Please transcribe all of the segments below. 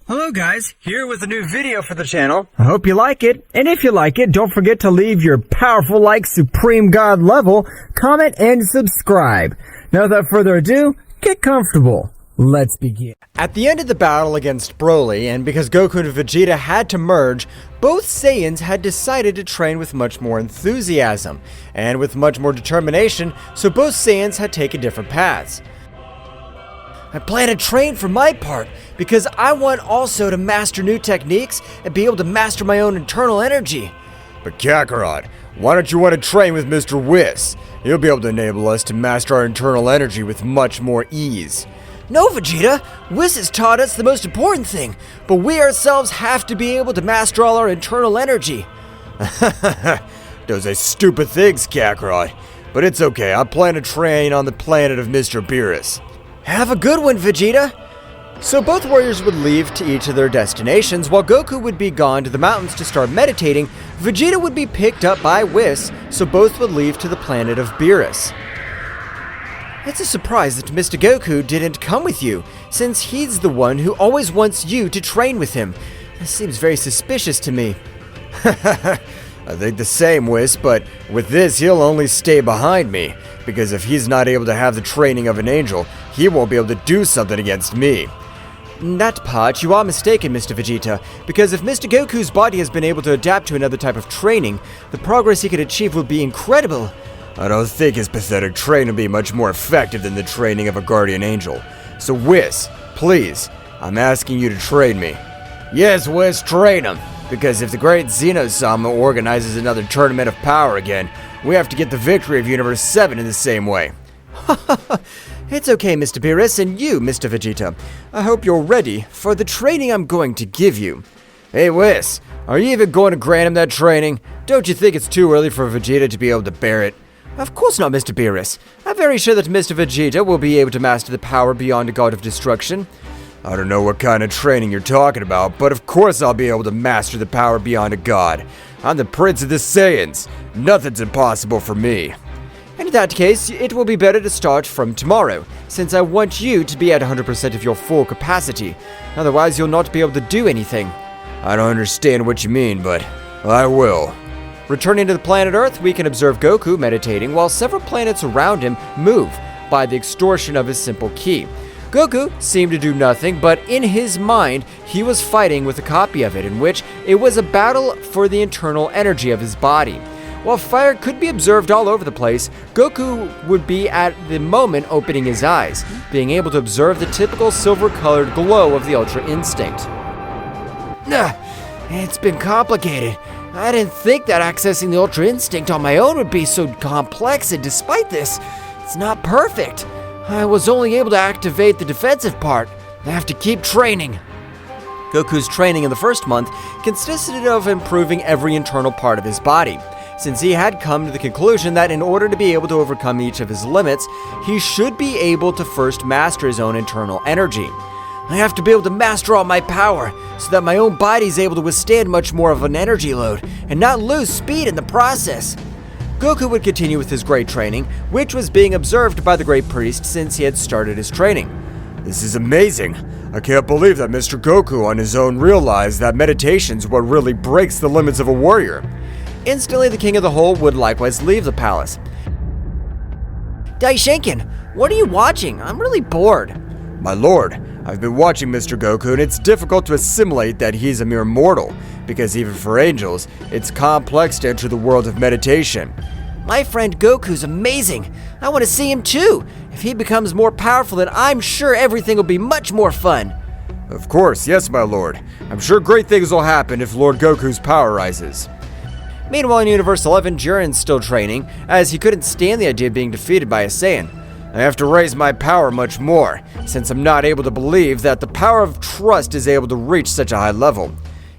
Hello guys, here with a new video for the channel. I hope you like it, and if you like it, don't forget to leave your powerful like Supreme God level, comment, and subscribe. Now without further ado, get comfortable. Let's begin. At the end of the battle against Broly, and because Goku and Vegeta had to merge, both Saiyans had decided to train with much more enthusiasm, and with much more determination, so both Saiyans had taken different paths. I plan to train for my part, because I want also to master new techniques and be able to master my own internal energy. But Kakarot, why don't you want to train with Mr. Whis? He'll be able to enable us to master our internal energy with much more ease. No, Vegeta! Whis has taught us the most important thing, but we ourselves have to be able to master all our internal energy. Those are stupid things, Kakarot. But it's okay, I plan to train on the planet of Mr. Beerus. Have a good one, Vegeta! So both warriors would leave to each of their destinations, while Goku would be gone to the mountains to start meditating. Vegeta would be picked up by Whis, so both would leave to the planet of Beerus. It's a surprise that Mr. Goku didn't come with you, since he's the one who always wants you to train with him. This seems very suspicious to me. I think the same, Whis, but with this he'll only stay behind me, because if he's not able to have the training of an angel, he won't be able to do something against me. In that part, you are mistaken, Mr. Vegeta, because if Mr. Goku's body has been able to adapt to another type of training, the progress he could achieve will be incredible. I don't think his pathetic training will be much more effective than the training of a guardian angel. So Whis, please, I'm asking you to train me. Yes, Whis, train him, because if the great Zeno-sama organizes another tournament of power again, we have to get the victory of Universe 7 in the same way. It's okay, Mr. Beerus, and you, Mr. Vegeta. I hope you're ready for the training I'm going to give you. Hey, Whis, are you even going to grant him that training? Don't you think it's too early for Vegeta to be able to bear it? Of course not, Mr. Beerus. I'm very sure that Mr. Vegeta will be able to master the power beyond a god of destruction. I don't know what kind of training you're talking about, but of course I'll be able to master the power beyond a god. I'm the Prince of the Saiyans. Nothing's impossible for me. In that case, it will be better to start from tomorrow, since I want you to be at 100% of your full capacity. Otherwise, you'll not be able to do anything. I don't understand what you mean, but I will. Returning to the planet Earth, we can observe Goku meditating while several planets around him move by the extortion of his simple ki. Goku seemed to do nothing, but in his mind, he was fighting with a copy of it, in which it was a battle for the internal energy of his body. While fire could be observed all over the place, Goku would be at the moment opening his eyes, being able to observe the typical silver-colored glow of the Ultra Instinct. It's been complicated. I didn't think that accessing the Ultra Instinct on my own would be so complex, and despite this, it's not perfect. I was only able to activate the defensive part. I have to keep training. Goku's training in the first month consisted of improving every internal part of his body, since he had come to the conclusion that in order to be able to overcome each of his limits, he should be able to first master his own internal energy. I have to be able to master all my power, so that my own body is able to withstand much more of an energy load, and not lose speed in the process. Goku would continue with his great training, which was being observed by the Great Priest since he had started his training. This is amazing. I can't believe that Mr. Goku on his own realized that meditation's what really breaks the limits of a warrior. Instantly, the King of the Hole would likewise leave the palace. Daishinken, what are you watching? I'm really bored. My lord, I've been watching Mr. Goku, and it's difficult to assimilate that he's a mere mortal, because even for angels, it's complex to enter the world of meditation. My friend Goku's amazing. I want to see him too. If he becomes more powerful, then I'm sure everything will be much more fun. Of course, yes, my lord. I'm sure great things will happen if Lord Goku's power rises. Meanwhile, in Universe 11, Jiren's still training, as he couldn't stand the idea of being defeated by a Saiyan. I have to raise my power much more, since I'm not able to believe that the power of trust is able to reach such a high level.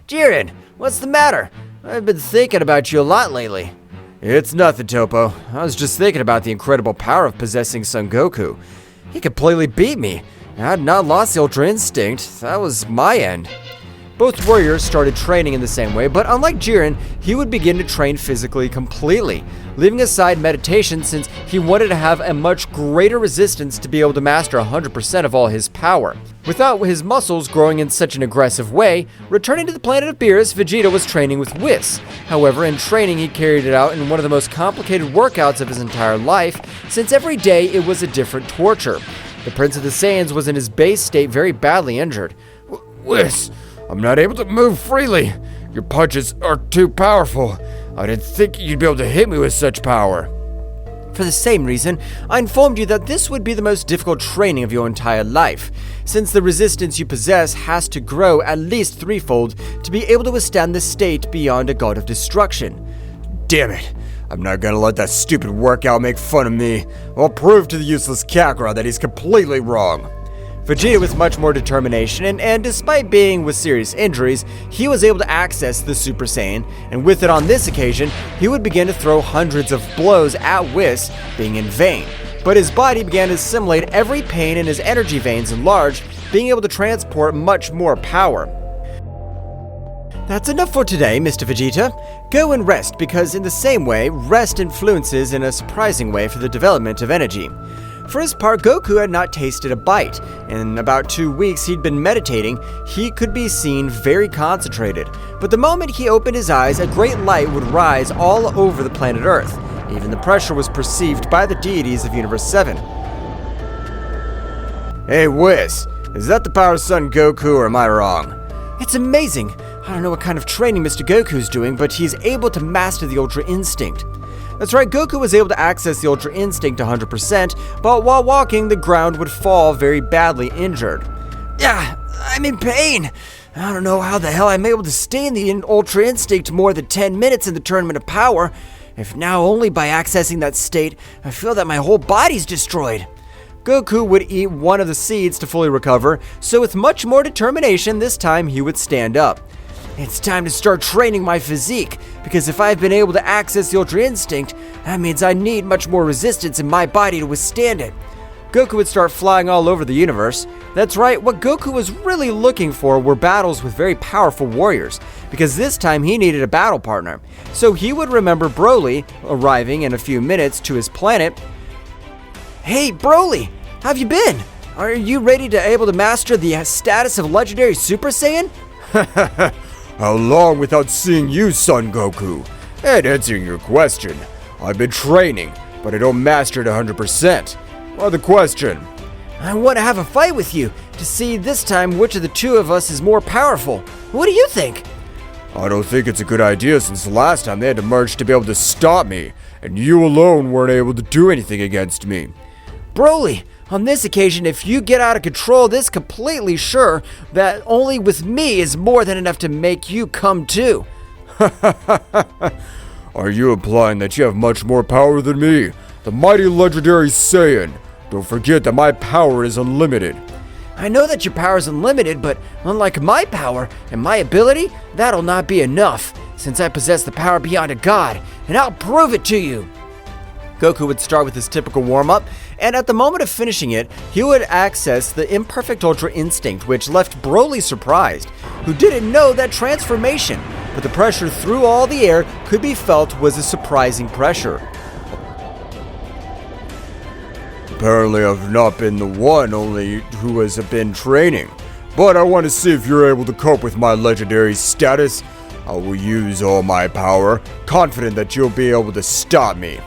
Jiren, what's the matter? I've been thinking about you a lot lately. It's nothing, Topo. I was just thinking about the incredible power of possessing Son Goku. He completely beat me. I had not lost the Ultra Instinct. That was my end. Both warriors started training in the same way, but unlike Jiren, he would begin to train physically completely, leaving aside meditation since he wanted to have a much greater resistance to be able to master 100% of all his power. Without his muscles growing in such an aggressive way, returning to the planet of Beerus, Vegeta was training with Whis. However, in training he carried it out in one of the most complicated workouts of his entire life, since every day it was a different torture. The Prince of the Saiyans was in his base state very badly injured. Whis, I'm not able to move freely. Your punches are too powerful. I didn't think you'd be able to hit me with such power. For the same reason, I informed you that this would be the most difficult training of your entire life, since the resistance you possess has to grow at least threefold to be able to withstand the state beyond a god of destruction. Damn it. I'm not gonna let that stupid workout make fun of me. I'll prove to the useless Kakarot that he's completely wrong. Vegeta, with much more determination, and despite being with serious injuries, he was able to access the Super Saiyan, and with it on this occasion, he would begin to throw hundreds of blows at Whis, being in vain. But his body began to assimilate every pain and his energy veins enlarged, being able to transport much more power. That's enough for today, Mr. Vegeta. Go and rest, because in the same way, rest influences in a surprising way for the development of energy. For his part, Goku had not tasted a bite. In about 2 weeks he'd been meditating, he could be seen very concentrated. But the moment he opened his eyes, a great light would rise all over the planet Earth. Even the pressure was perceived by the deities of Universe 7. Hey, Whis, is that the power of Son Goku or am I wrong? It's amazing. I don't know what kind of training Mr. Goku's doing, but he's able to master the Ultra Instinct. That's right, Goku was able to access the Ultra Instinct 100%, but while walking, the ground would fall very badly injured. Yeah, I'm in pain. I don't know how the hell I'm able to stay in the Ultra Instinct more than 10 minutes in the Tournament of Power. If now only by accessing that state, I feel that my whole body's destroyed. Goku would eat one of the seeds to fully recover, so with much more determination, this time he would stand up. It's time to start training my physique, because if I've been able to access the Ultra Instinct, that means I need much more resistance in my body to withstand it. Goku would start flying all over the universe. That's right, what Goku was really looking for were battles with very powerful warriors, because this time he needed a battle partner. So he would remember Broly arriving in a few minutes to his planet. Hey Broly, how have you been? Are you ready to able to master the status of legendary Super Saiyan? How long without seeing you, Son Goku? And answering your question, I've been training, but I don't master it 100%. Why the question? I want to have a fight with you, to see this time which of the two of us is more powerful. What do you think? I don't think it's a good idea since the last time they had to merge to be able to stop me, and you alone weren't able to do anything against me. Broly, on this occasion, if you get out of control, this completely sure that only with me is more than enough to make you come too. Are you implying that you have much more power than me, the mighty legendary Saiyan? Don't forget that my power is unlimited. I know that your power is unlimited, but unlike my power and my ability, that'll not be enough, since I possess the power beyond a god, and I'll prove it to you. Goku would start with his typical warm-up, and at the moment of finishing it, he would access the imperfect Ultra Instinct, which left Broly surprised, who didn't know that transformation, but the pressure through all the air could be felt was a surprising pressure. Apparently I've not been the one only who has been training, but I want to see if you're able to cope with my legendary status. I will use all my power, confident that you'll be able to stop me.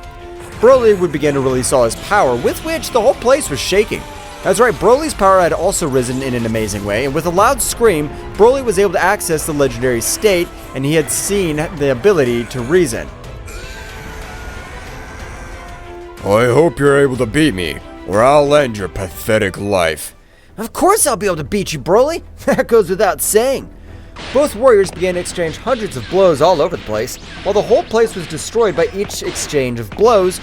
Broly would begin to release all his power, with which the whole place was shaking. That's right, Broly's power had also risen in an amazing way, and with a loud scream, Broly was able to access the legendary state, and he had seen the ability to reason. I hope you're able to beat me, or I'll end your pathetic life. Of course I'll be able to beat you, Broly. That goes without saying. Both warriors began to exchange hundreds of blows all over the place. While the whole place was destroyed by each exchange of blows,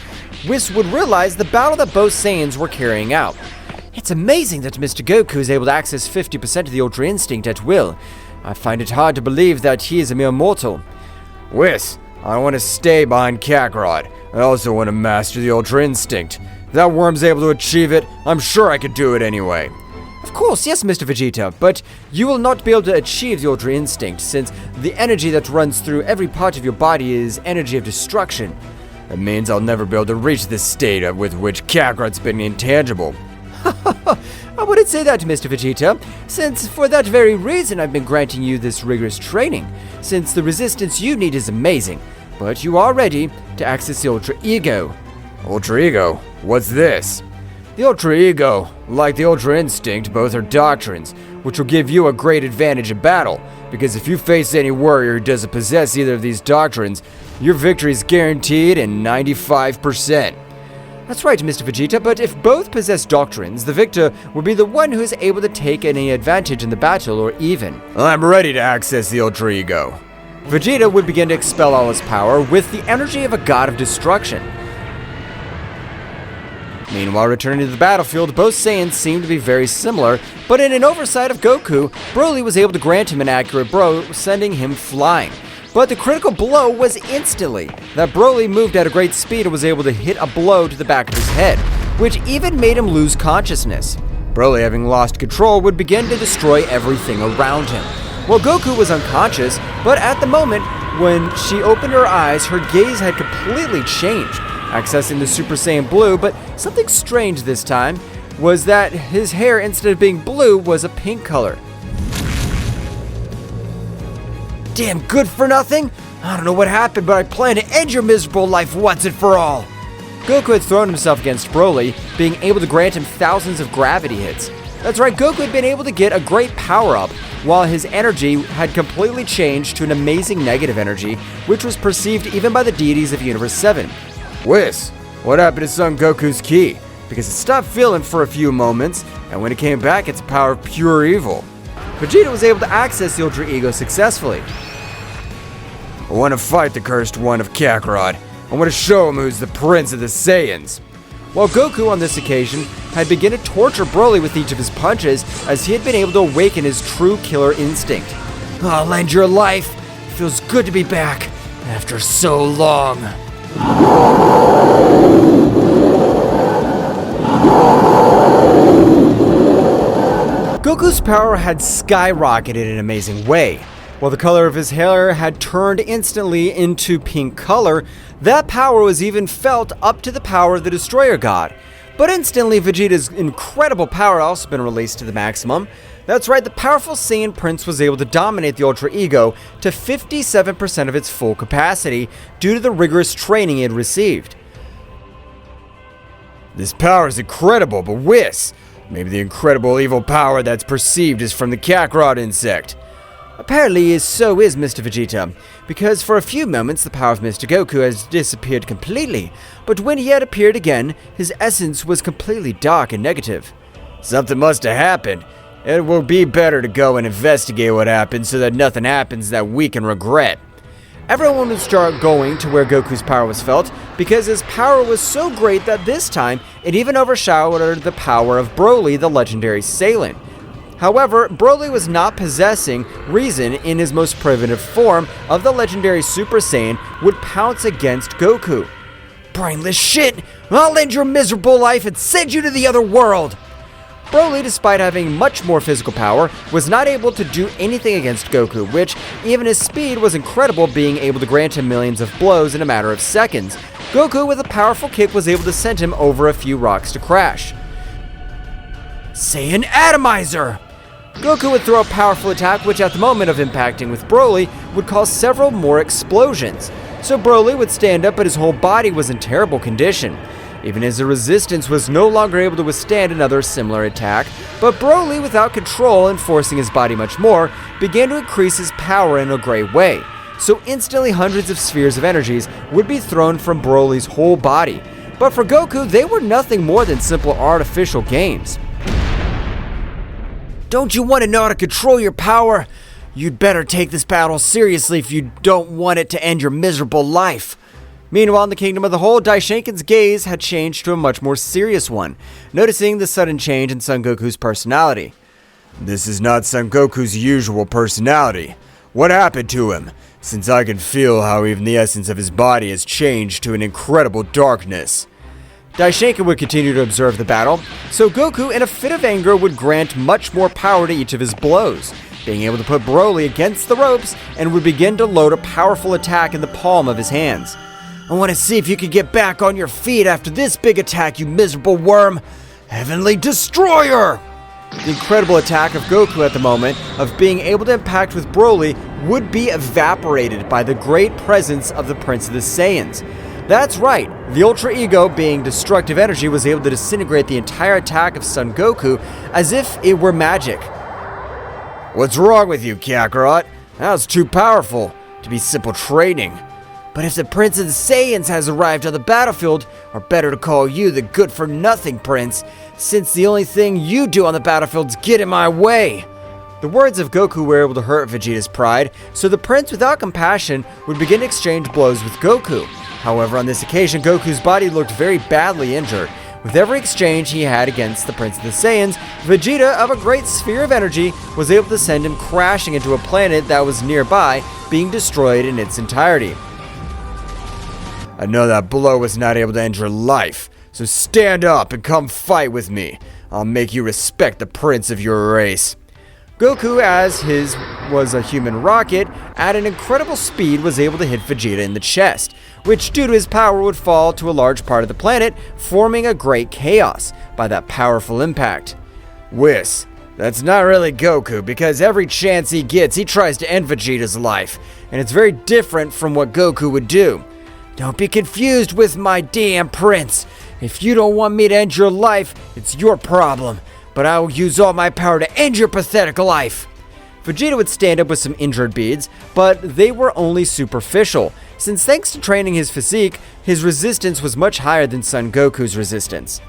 Whis would realize the battle that both Saiyans were carrying out. It's amazing that Mr. Goku is able to access 50% of the Ultra Instinct at will. I find it hard to believe that he is a mere mortal. Whis, I want to stay behind Kakarot. I also want to master the Ultra Instinct. If that worm's able to achieve it, I'm sure I could do it anyway. Of course, yes, Mr. Vegeta, but you will not be able to achieve the Ultra Instinct since the energy that runs through every part of your body is energy of destruction. That means I'll never be able to reach this state with which Kakarot's been intangible. I wouldn't say that, Mr. Vegeta, since for that very reason I've been granting you this rigorous training, since the resistance you need is amazing, but you are ready to access the Ultra Ego. Ultra Ego? What's this? The Ultra Ego, like the Ultra Instinct, both are doctrines, which will give you a great advantage in battle, because if you face any warrior who doesn't possess either of these doctrines, your victory is guaranteed in 95%. That's right, Mr. Vegeta, but if both possess doctrines, the victor will be the one who is able to take any advantage in the battle or even. I'm ready to access the Ultra Ego. Vegeta would begin to expel all his power with the energy of a god of destruction. Meanwhile, returning to the battlefield, both Saiyans seemed to be very similar, but in an oversight of Goku, Broly was able to grant him an accurate blow, sending him flying. But the critical blow was instantly that Broly moved at a great speed and was able to hit a blow to the back of his head, which even made him lose consciousness. Broly, having lost control, would begin to destroy everything around him. Well, Goku was unconscious, but at the moment when she opened her eyes, her gaze had completely changed, accessing the Super Saiyan Blue, but something strange this time was that his hair, instead of being blue, was a pink color. Damn good for nothing? I don't know what happened, but I plan to end your miserable life once and for all. Goku had thrown himself against Broly, being able to grant him thousands of gravity hits. That's right, Goku had been able to get a great power-up, while his energy had completely changed to an amazing negative energy, which was perceived even by the deities of Universe 7. Whis, what happened to Son Goku's ki? Because it stopped feeling for a few moments, and when it came back, it's a power of pure evil. Vegeta was able to access the Ultra Ego successfully. I want to fight the cursed one of Kakarot. I want to show him who's the prince of the Saiyans. While Goku on this occasion had begun to torture Broly with each of his punches, as he had been able to awaken his true killer instinct. I'll end your life. It feels good to be back after so long. Goku's power had skyrocketed in an amazing way. While the color of his hair had turned instantly into pink color, that power was even felt up to the power of the Destroyer God. But instantly, Vegeta's incredible power had also been released to the maximum. That's right, the powerful Saiyan Prince was able to dominate the Ultra Ego to 57% of its full capacity due to the rigorous training he had received. This power is incredible, but whiz! Maybe the incredible evil power that's perceived is from the Kakarot insect. Apparently, so is Mr. Vegeta, because for a few moments the power of Mr. Goku has disappeared completely, but when he had appeared again, his essence was completely dark and negative. Something must have happened. It will be better to go and investigate what happened so that nothing happens that we can regret. Everyone would start going to where Goku's power was felt, because his power was so great that this time it even overshadowed the power of Broly, the legendary Saiyan. However, Broly was not possessing reason in his most primitive form of the legendary Super Saiyan would pounce against Goku. Brainless shit! I'll end your miserable life and send you to the other world! Broly, despite having much more physical power, was not able to do anything against Goku, which, even his speed was incredible, being able to grant him millions of blows in a matter of seconds. Goku, with a powerful kick, was able to send him over a few rocks to crash. Saiyan Atomizer! Goku would throw a powerful attack which at the moment of impacting with Broly would cause several more explosions. So Broly would stand up but his whole body was in terrible condition. Even his resistance was no longer able to withstand another similar attack, but Broly, without control and forcing his body much more, began to increase his power in a great way. So instantly hundreds of spheres of energies would be thrown from Broly's whole body. But for Goku, they were nothing more than simple artificial games. Don't you want to know how to control your power? You'd better take this battle seriously if you don't want it to end your miserable life. Meanwhile, in the Kingdom of the Whole, Daishinkan's gaze had changed to a much more serious one, noticing the sudden change in Son Goku's personality. This is not Son Goku's usual personality. What happened to him? since I can feel how even the essence of his body has changed to an incredible darkness. Daishinkan would continue to observe the battle, so Goku, in a fit of anger, would grant much more power to each of his blows, being able to put Broly against the ropes and would begin to load a powerful attack in the palm of his hands. I want to see if you can get back on your feet after this big attack, you miserable worm. Heavenly Destroyer! The incredible attack of Goku at the moment of being able to impact with Broly would be evaporated by the great presence of the Prince of the Saiyans. That's right, the Ultra Ego, being destructive energy, was able to disintegrate the entire attack of Son Goku as if it were magic. What's wrong with you, Kakarot? That was too powerful to be simple training. But if the Prince of the Saiyans has arrived on the battlefield, or better to call you the good-for-nothing Prince, since the only thing you do on the battlefield is get in my way. The words of Goku were able to hurt Vegeta's pride, so the Prince, without compassion, would begin to exchange blows with Goku. However, on this occasion, Goku's body looked very badly injured. With every exchange he had against the Prince of the Saiyans, Vegeta, of a great sphere of energy, was able to send him crashing into a planet that was nearby, being destroyed in its entirety. I know that blow was not able to end your life, so stand up and come fight with me. I'll make you respect the prince of your race. Goku, as his was a human rocket, at an incredible speed was able to hit Vegeta in the chest, which due to his power would fall to a large part of the planet, forming a great chaos by that powerful impact. Whis, that's not really Goku, because every chance he gets, he tries to end Vegeta's life, and it's very different from what Goku would do. Don't be confused with my damn prince. If you don't want me to end your life, it's your problem. But I will use all my power to end your pathetic life. Vegeta would stand up with some injured beads, but they were only superficial, since thanks to training his physique, his resistance was much higher than Son Goku's resistance.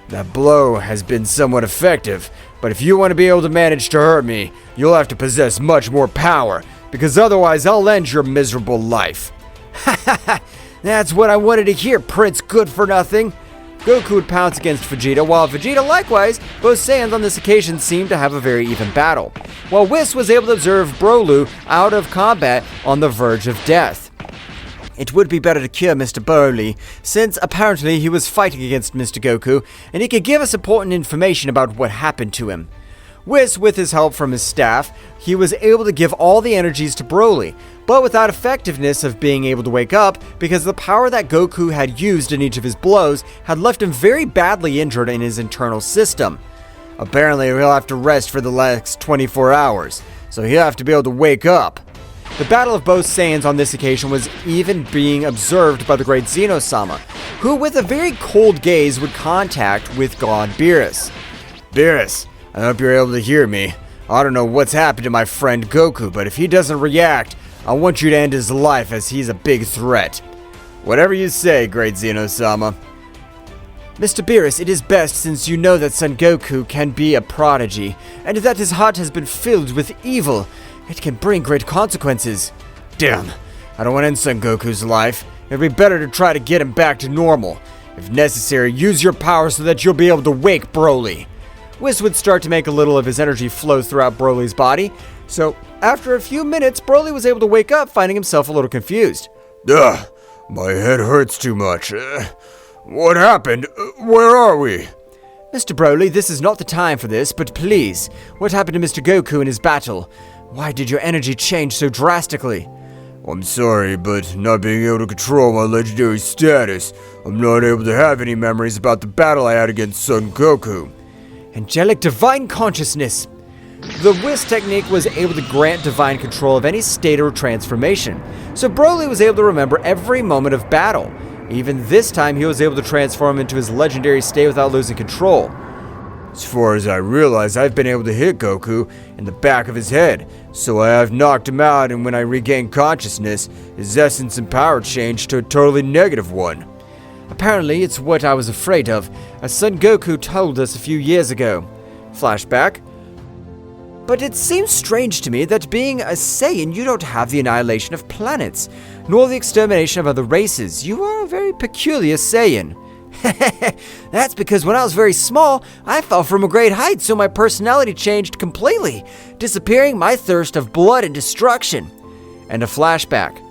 That blow has been somewhat effective, but if you want to be able to manage to hurt me, you'll have to possess much more power, because otherwise I'll end your miserable life. Ha ha ha! That's what I wanted to hear, Prince Good-for-Nothing. Goku would pounce against Vegeta, while Vegeta likewise, both Saiyans on this occasion seemed to have a very even battle, while Whis was able to observe Broly out of combat on the verge of death. It would be better to cure Mr. Broly, since apparently he was fighting against Mr. Goku, and he could give us important information about what happened to him. Whis, with his help from his staff, he was able to give all the energies to Broly, but without effectiveness of being able to wake up, because the power that Goku had used in each of his blows had left him very badly injured in his internal system. Apparently, he'll have to rest for the next 24 hours, so he'll have to be able to wake up. The battle of both Saiyans on this occasion was even being observed by the great Zeno-sama, who with a very cold gaze would contact with God Beerus. Beerus, I hope you're able to hear me. I don't know what's happened to my friend Goku, but if he doesn't react, I want you to end his life as he's a big threat. Whatever you say, great Zeno-sama. Mr. Beerus, it is best, since you know that Son Goku can be a prodigy, and that his heart has been filled with evil. It can bring great consequences. Damn, I don't want to end Son Goku's life. It'd be better to try to get him back to normal. If necessary, use your power so that you'll be able to wake Broly. Whis would start to make a little of his energy flow throughout Broly's body, so after a few minutes, Broly was able to wake up, finding himself a little confused. Ugh, my head hurts too much. What happened? Where are we? Mr. Broly, this is not the time for this, but please, what happened to Mr. Goku in his battle? Why did your energy change so drastically? I'm sorry, but not being able to control my legendary status, I'm not able to have any memories about the battle I had against Son Goku. Angelic Divine Consciousness. The Whis technique was able to grant divine control of any state or transformation, so Broly was able to remember every moment of battle. Even this time, he was able to transform into his legendary state without losing control. As far as I realize, I've been able to hit Goku in the back of his head, so I have knocked him out, and when I regained consciousness, his essence and power changed to a totally negative one. Apparently, it's what I was afraid of, as Son Goku told us a few years ago. Flashback. But it seems strange to me that being a Saiyan, you don't have the annihilation of planets, nor the extermination of other races. You are a very peculiar Saiyan. That's because when I was very small, I fell from a great height, so my personality changed completely, disappearing my thirst of blood and destruction. and a flashback.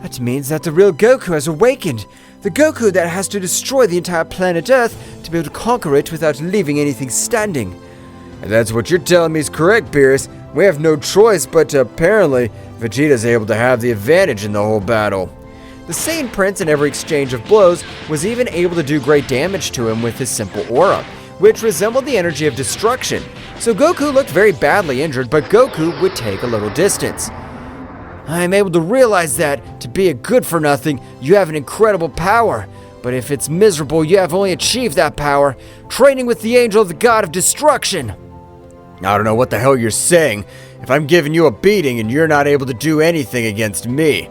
That means that the real Goku has awakened. The Goku that has to destroy the entire planet Earth to be able to conquer it without leaving anything standing. And that's what you're telling me is correct, Beerus. We have no choice, but apparently Vegeta's able to have the advantage in the whole battle. The Saiyan Prince in every exchange of blows was even able to do great damage to him with his simple aura, which resembled the energy of destruction. So Goku looked very badly injured, but Goku would take a little distance. I am able to realize that, to be a good-for-nothing, you have an incredible power. But if it's miserable, you have only achieved that power, training with the angel of the god of destruction. I don't know what the hell you're saying. If I'm giving you a beating and you're not able to do anything against me.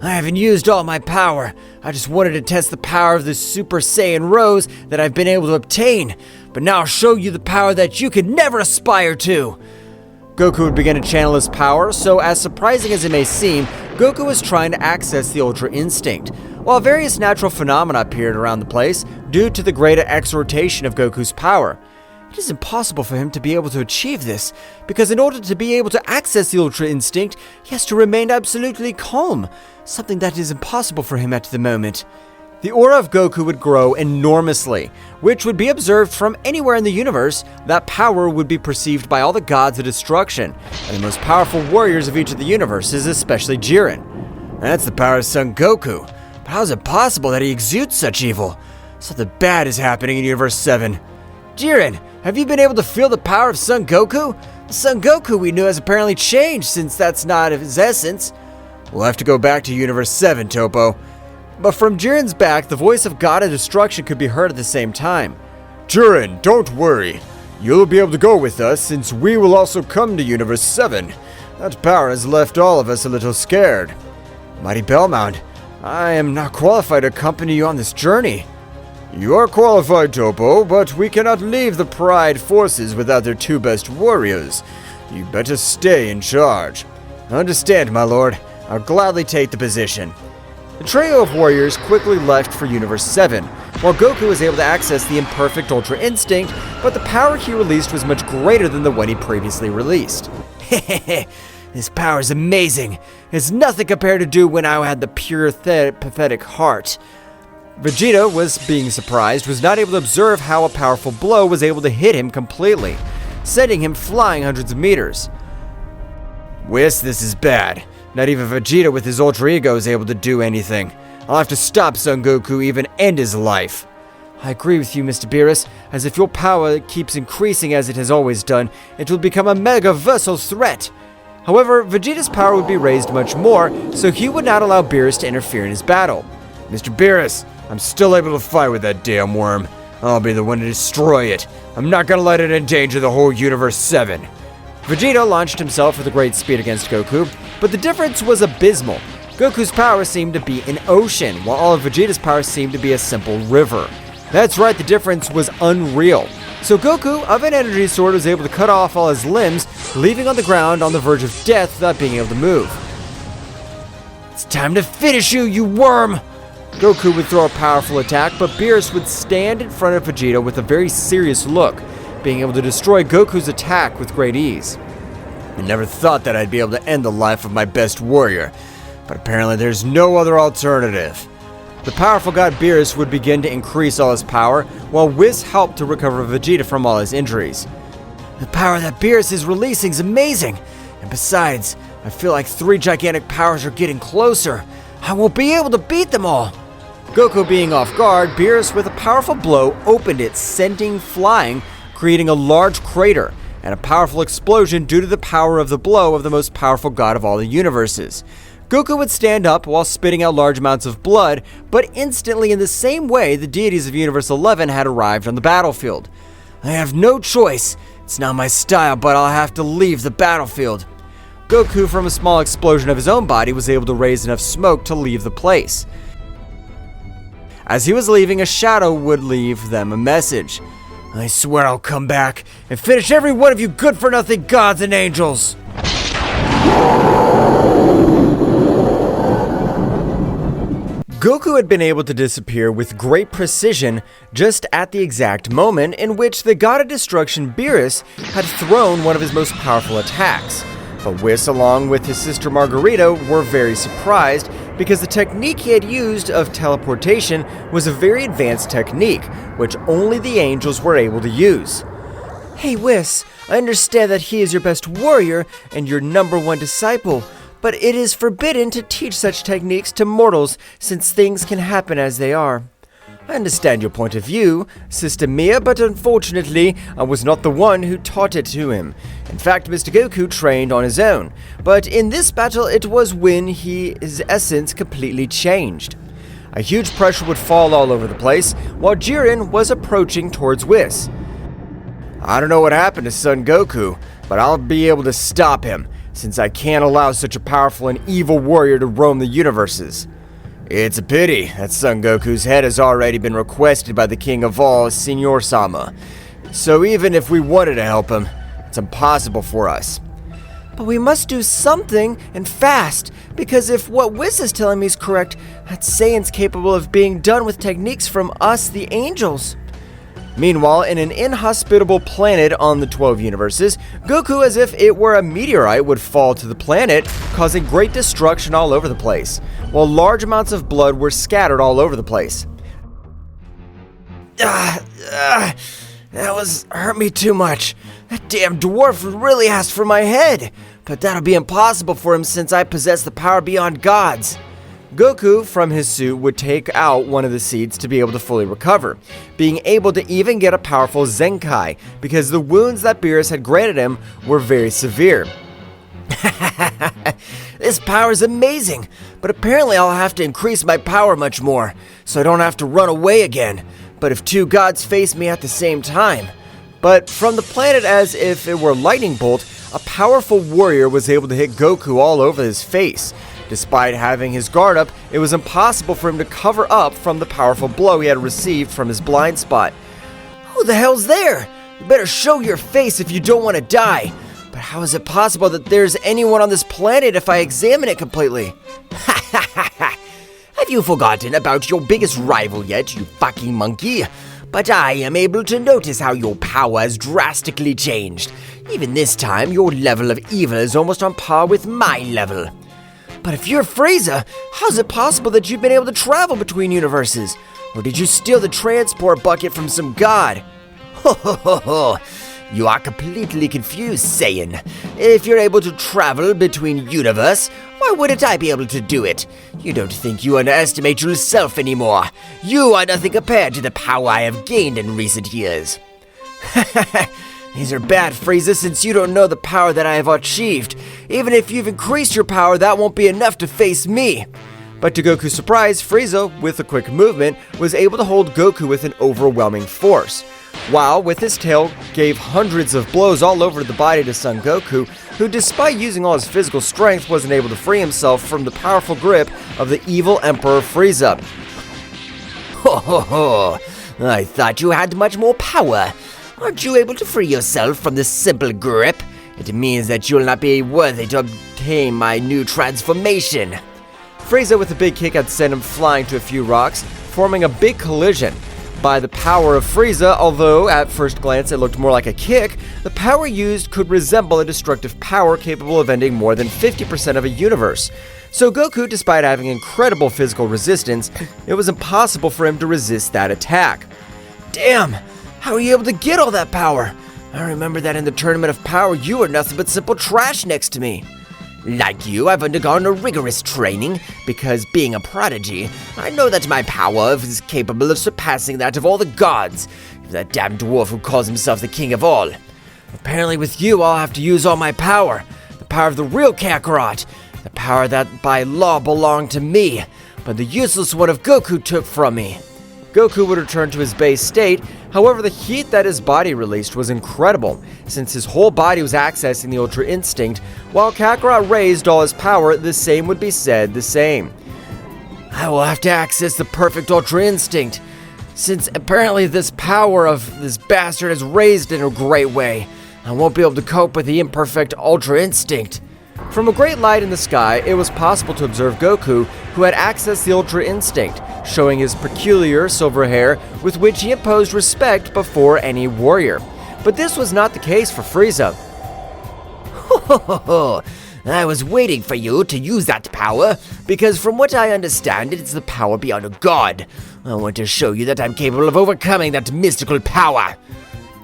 I haven't used all my power. I just wanted to test the power of this Super Saiyan Rose that I've been able to obtain. But now I'll show you the power that you could never aspire to. Goku would begin to channel his power, so as surprising as it may seem, Goku was trying to access the Ultra Instinct, while various natural phenomena appeared around the place due to the greater exhortation of Goku's power. It is impossible for him to be able to achieve this, because in order to be able to access the Ultra Instinct, he has to remain absolutely calm, something that is impossible for him at the moment. The aura of Goku would grow enormously, which would be observed from anywhere in the universe. That power would be perceived by all the gods of destruction, and the most powerful warriors of each of the universes, especially Jiren. That's the power of Son Goku. But how is it possible that he exudes such evil? Something bad is happening in Universe 7. Jiren, have you been able to feel the power of Son Goku? The Son Goku we knew has apparently changed, since that's not his essence. We'll have to go back to Universe 7, Topo. But from Jiren's back, the voice of God of Destruction could be heard at the same time. Jiren, don't worry. You'll be able to go with us, since we will also come to Universe 7. That power has left all of us a little scared. Mighty Bellmount, I am not qualified to accompany you on this journey. You are qualified, Topo, but we cannot leave the Pride forces without their two best warriors. You better stay in charge. Understand, my lord. I'll gladly take the position. The trio of warriors quickly left for Universe 7, while Goku was able to access the imperfect Ultra Instinct, but the power he released was much greater than the one he previously released. Hehehe, this power is amazing. It's nothing compared to do when I had the pure, pathetic heart. Vegeta was being surprised, was not able to observe how a powerful blow was able to hit him completely, sending him flying hundreds of meters. Whis, this is bad. Not even Vegeta with his Ultra Ego is able to do anything. I'll have to stop Son Goku, even end his life. I agree with you, Mr. Beerus, as if your power keeps increasing as it has always done, it will become a mega-versal threat. However, Vegeta's power would be raised much more, so he would not allow Beerus to interfere in his battle. Mr. Beerus, I'm still able to fight with that damn worm. I'll be the one to destroy it. I'm not gonna let it endanger the whole Universe 7. Vegeta launched himself with a great speed against Goku, but the difference was abysmal. Goku's power seemed to be an ocean, while all of Vegeta's power seemed to be a simple river. That's right, the difference was unreal. So Goku, of an energy sword, was able to cut off all his limbs, leaving on the ground on the verge of death without being able to move. It's time to finish you, you worm! Goku would throw a powerful attack, but Beerus would stand in front of Vegeta with a very serious look, being able to destroy Goku's attack with great ease. I never thought that I'd be able to end the life of my best warrior, but apparently there's no other alternative. The powerful god Beerus would begin to increase all his power, while Whis helped to recover Vegeta from all his injuries. The power that Beerus is releasing is amazing, and besides, I feel like 3 gigantic powers are getting closer. I won't be able to beat them all. Goku being off guard, Beerus with a powerful blow opened it, sending flying, creating a large crater, and a powerful explosion due to the power of the blow of the most powerful god of all the universes. Goku would stand up while spitting out large amounts of blood, but instantly in the same way the deities of Universe 11 had arrived on the battlefield. I have no choice. It's not my style, but I'll have to leave the battlefield. Goku, from a small explosion of his own body, was able to raise enough smoke to leave the place. As he was leaving, a shadow would leave them a message. I swear I'll come back and finish every one of you good-for-nothing gods and angels. Goku had been able to disappear with great precision just at the exact moment in which the god of destruction Beerus had thrown one of his most powerful attacks. But Whis, along with his sister Margarita, were very surprised because the technique he had used of teleportation was a very advanced technique, which only the angels were able to use. Hey Whis, I understand that he is your best warrior and your #1 disciple, but it is forbidden to teach such techniques to mortals since things can happen as they are. I understand your point of view, Sister Mia, but unfortunately, I was not the one who taught it to him. In fact, Mr. Goku trained on his own, but in this battle it was when his essence completely changed. A huge pressure would fall all over the place, while Jiren was approaching towards Whis. I don't know what happened to Son Goku, but I'll be able to stop him, since I can't allow such a powerful and evil warrior to roam the universes. It's a pity that Son Goku's head has already been requested by the king of all, Zeno-sama. So even if we wanted to help him, it's impossible for us. But we must do something, and fast, because if what Whis is telling me is correct, that Saiyan's capable of being done with techniques from us, the angels. Meanwhile, in an inhospitable planet on the 12 universes, Goku, as if it were a meteorite, would fall to the planet, causing great destruction all over the place, while large amounts of blood were scattered all over the place. That hurt me too much. That damn dwarf really asked for my head, but that'll be impossible for him since I possess the power beyond gods. Goku, from his suit, would take out one of the seeds to be able to fully recover, being able to even get a powerful Zenkai, because the wounds that Beerus had granted him were very severe. This power is amazing, but apparently I'll have to increase my power much more, so I don't have to run away again. But if two gods face me at the same time. But from the planet, as if it were a lightning bolt, a powerful warrior was able to hit Goku all over his face. Despite having his guard up, it was impossible for him to cover up from the powerful blow he had received from his blind spot. Who the hell's there? You better show your face if you don't want to die. But how is it possible that there's anyone on this planet if I examine it completely? Have you forgotten about your biggest rival yet, you fucking monkey? But I am able to notice how your power has drastically changed. Even this time, your level of evil is almost on par with my level. But if you're Frieza, how's it possible that you've been able to travel between universes? Or did you steal the transport bucket from some god? Ho ho ho ho! You are completely confused, Saiyan. If you're able to travel between universe, why wouldn't I be able to do it? You don't think you underestimate yourself anymore. You are nothing compared to the power I have gained in recent years. These are bad, Frieza, since you don't know the power that I have achieved. Even if you've increased your power, that won't be enough to face me. But to Goku's surprise, Frieza, with a quick movement, was able to hold Goku with an overwhelming force, while with his tail gave hundreds of blows all over the body to Son Goku, who despite using all his physical strength wasn't able to free himself from the powerful grip of the evil Emperor Frieza. Ho ho ho! I thought you had much more power. Aren't you able to free yourself from this simple grip? It means that you'll not be worthy to obtain my new transformation. Frieza with a big kick had sent him flying to a few rocks, forming a big collision. By the power of Frieza, although at first glance it looked more like a kick, the power used could resemble a destructive power capable of ending more than 50% of a universe. So Goku, despite having incredible physical resistance, it was impossible for him to resist that attack. Damn! How are you able to get all that power? I remember that in the Tournament of Power, you were nothing but simple trash next to me. Like you, I've undergone a rigorous training, because being a prodigy, I know that my power is capable of surpassing that of all the gods, that damn dwarf who calls himself the king of all. Apparently with you, I'll have to use all my power. The power of the real Kakarot. The power that by law belonged to me, but the useless one of Goku took from me. Goku would return to his base state, however the heat that his body released was incredible, since his whole body was accessing the Ultra Instinct, while Kakarot raised all his power, the same would be said the same. I will have to access the perfect Ultra Instinct, since apparently this power of this bastard is raised in a great way. I won't be able to cope with the imperfect Ultra Instinct. From a great light in the sky, it was possible to observe Goku, who had accessed the Ultra Instinct, showing his peculiar silver hair with which he imposed respect before any warrior. But this was not the case for Frieza. Ho ho ho! I was waiting for you to use that power, because from what I understand, it's the power beyond a god. I want to show you that I'm capable of overcoming that mystical power.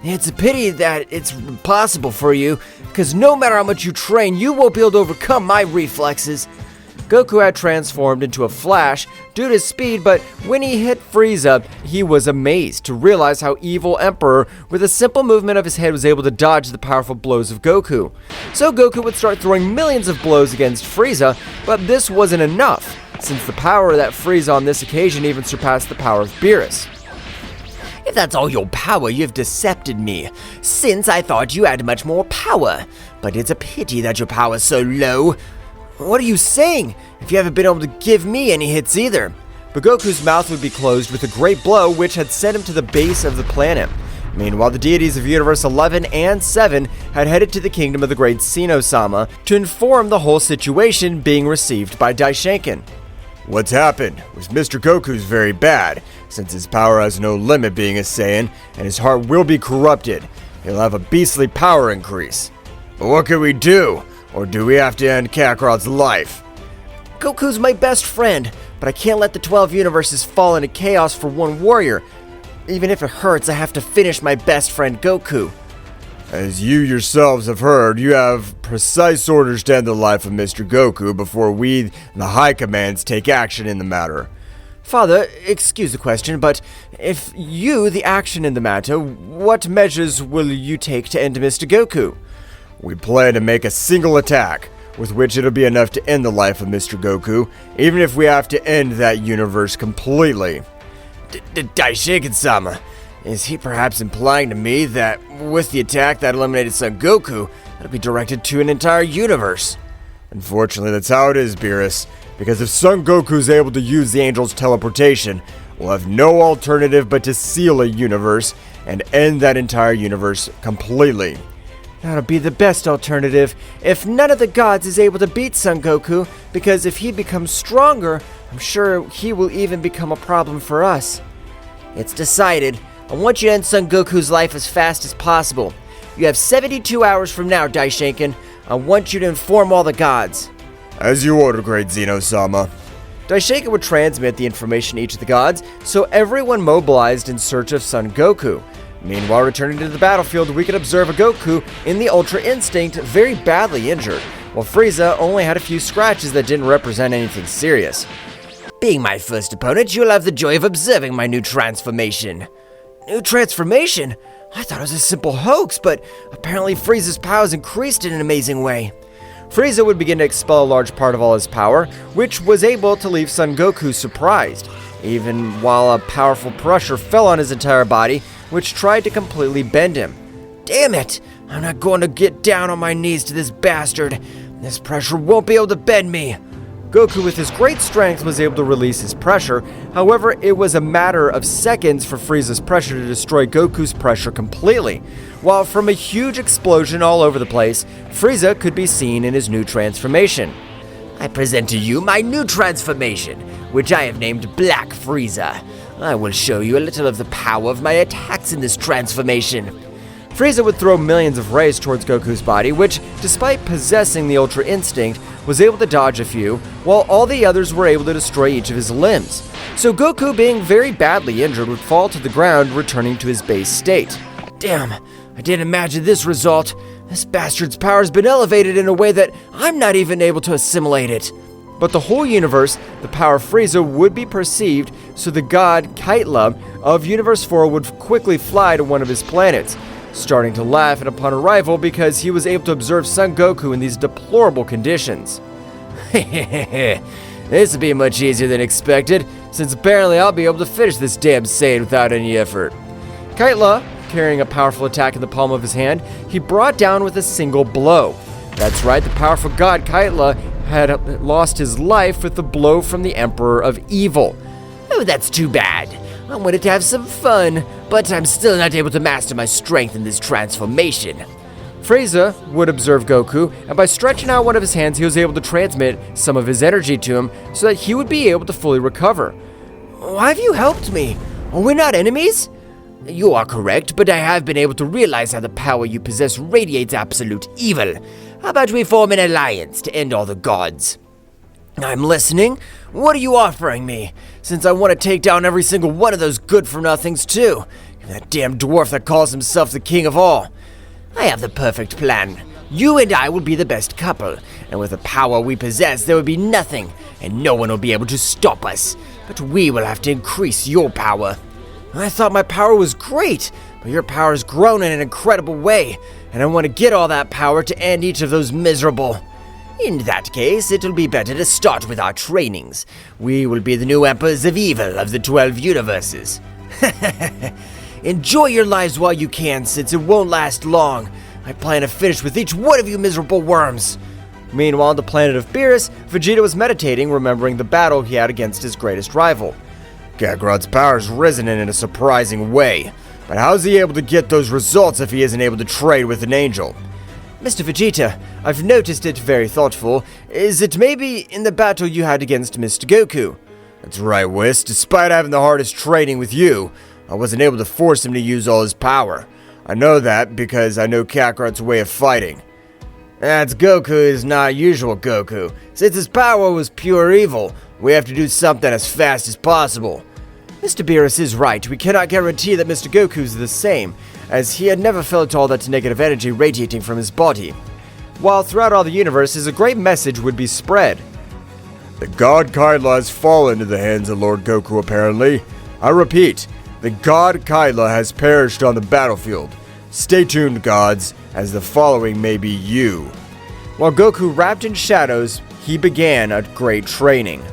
It's a pity that it's impossible for you, because no matter how much you train, you won't be able to overcome my reflexes. Goku had transformed into a Flash due to his speed, but when he hit Frieza, he was amazed to realize how evil Emperor, with a simple movement of his head, was able to dodge the powerful blows of Goku. So Goku would start throwing millions of blows against Frieza, but this wasn't enough, since the power that Frieza on this occasion even surpassed the power of Beerus. If that's all your power, you've decepted me, since I thought you had much more power. But it's a pity that your power's so low. What are you saying? If you haven't been able to give me any hits either. But Goku's mouth would be closed with a great blow, which had sent him to the base of the planet. Meanwhile, the deities of Universe 11 and 7 had headed to the kingdom of the great Zeno-sama to inform the whole situation being received by Daishinkan. What's happened was Mr. Goku's very bad, since his power has no limit being a Saiyan, and his heart will be corrupted. He'll have a beastly power increase. But what can we do? Or do we have to end Kakarot's life? Goku's my best friend, but I can't let the 12 universes fall into chaos for one warrior. Even if it hurts, I have to finish my best friend Goku. As you yourselves have heard, you have precise orders to end the life of Mr. Goku before we, the High Commands, take action in the matter. Father, excuse the question, but if you, the action in the matter, what measures will you take to end Mr. Goku? We plan to make a single attack, with which it'll be enough to end the life of Mr. Goku, even if we have to end that universe completely. Daishinkan-sama, is he perhaps implying to me that with the attack that eliminated Son Goku, it'll be directed to an entire universe? Unfortunately, that's how it is, Beerus, because if Son Goku's able to use the Angel's teleportation, we'll have no alternative but to seal a universe and end that entire universe completely. That'll be the best alternative if none of the gods is able to beat Son Goku, because if he becomes stronger, I'm sure he will even become a problem for us. It's decided. I want you to end Son Goku's life as fast as possible. You have 72 hours from now, Daishinkan. I want you to inform all the gods. As you order, great Zeno-sama. Daishinkan would transmit the information to each of the gods, so everyone mobilized in search of Son Goku. Meanwhile, returning to the battlefield, we could observe a Goku in the Ultra Instinct very badly injured, while Frieza only had a few scratches that didn't represent anything serious. Being my first opponent, you'll have the joy of observing my new transformation. New transformation? I thought it was a simple hoax, but apparently Frieza's powers increased in an amazing way. Frieza would begin to expel a large part of all his power, which was able to leave Son Goku surprised, even while a powerful pressure fell on his entire body, which tried to completely bend him. Damn it! I'm not going to get down on my knees to this bastard. This pressure won't be able to bend me. Goku, with his great strength, was able to release his pressure. However, it was a matter of seconds for Frieza's pressure to destroy Goku's pressure completely, while from a huge explosion all over the place, Frieza could be seen in his new transformation. I present to you my new transformation, which I have named Black Frieza. I will show you a little of the power of my attacks in this transformation. Frieza would throw millions of rays towards Goku's body, which, despite possessing the Ultra Instinct, was able to dodge a few, while all the others were able to destroy each of his limbs. So Goku, being very badly injured, would fall to the ground, returning to his base state. Damn, I didn't imagine this result. This bastard's power has been elevated in a way that I'm not even able to assimilate it. But the whole universe, the power of Frieza would be perceived, so the god Kaitla of Universe 4 would quickly fly to one of his planets, starting to laugh upon arrival because he was able to observe Son Goku in these deplorable conditions. This will be much easier than expected, since apparently I'll be able to finish this damn Saiyan without any effort. Kaitla, carrying a powerful attack in the palm of his hand, he brought down with a single blow. That's right, the powerful god Kaitla had lost his life with the blow from the Emperor of Evil. Oh, that's too bad. I wanted to have some fun, but I'm still not able to master my strength in this transformation. Frieza would observe Goku, and by stretching out one of his hands, he was able to transmit some of his energy to him so that he would be able to fully recover. Why have you helped me? Are we not enemies? You are correct, but I have been able to realize how the power you possess radiates absolute evil. How about we form an alliance to end all the gods? I'm listening. What are you offering me? Since I want to take down every single one of those good-for-nothings, too. And that damn dwarf that calls himself the king of all. I have the perfect plan. You and I will be the best couple, and with the power we possess, there will be nothing, and no one will be able to stop us. But we will have to increase your power. I thought my power was great, but your power has grown in an incredible way, and I want to get all that power to end each of those miserable. In that case, it'll be better to start with our trainings. We will be the new emperors of evil of the 12 universes. Enjoy your lives while you can, since it won't last long. I plan to finish with each one of you miserable worms. Meanwhile, on the planet of Beerus, Vegeta was meditating, remembering the battle he had against his greatest rival. Kakarot's power's risen in a surprising way, but how's he able to get those results if he isn't able to trade with an angel? Mr. Vegeta, I've noticed it very thoughtful. Is it maybe in the battle you had against Mr. Goku? That's right, Whis. Despite having the hardest training with you, I wasn't able to force him to use all his power. I know that because I know Kakarot's way of fighting. That's Goku is not usual Goku. Since his power was pure evil, we have to do something as fast as possible. Mr. Beerus is right. We cannot guarantee that Mr. Goku's the same, as he had never felt all that negative energy radiating from his body. While throughout all the universes, a great message would be spread. The god Kaila has fallen into the hands of Lord Goku, apparently. I repeat, the god Kaila has perished on the battlefield. Stay tuned, gods, as the following may be you. While Goku wrapped in shadows, he began a great training.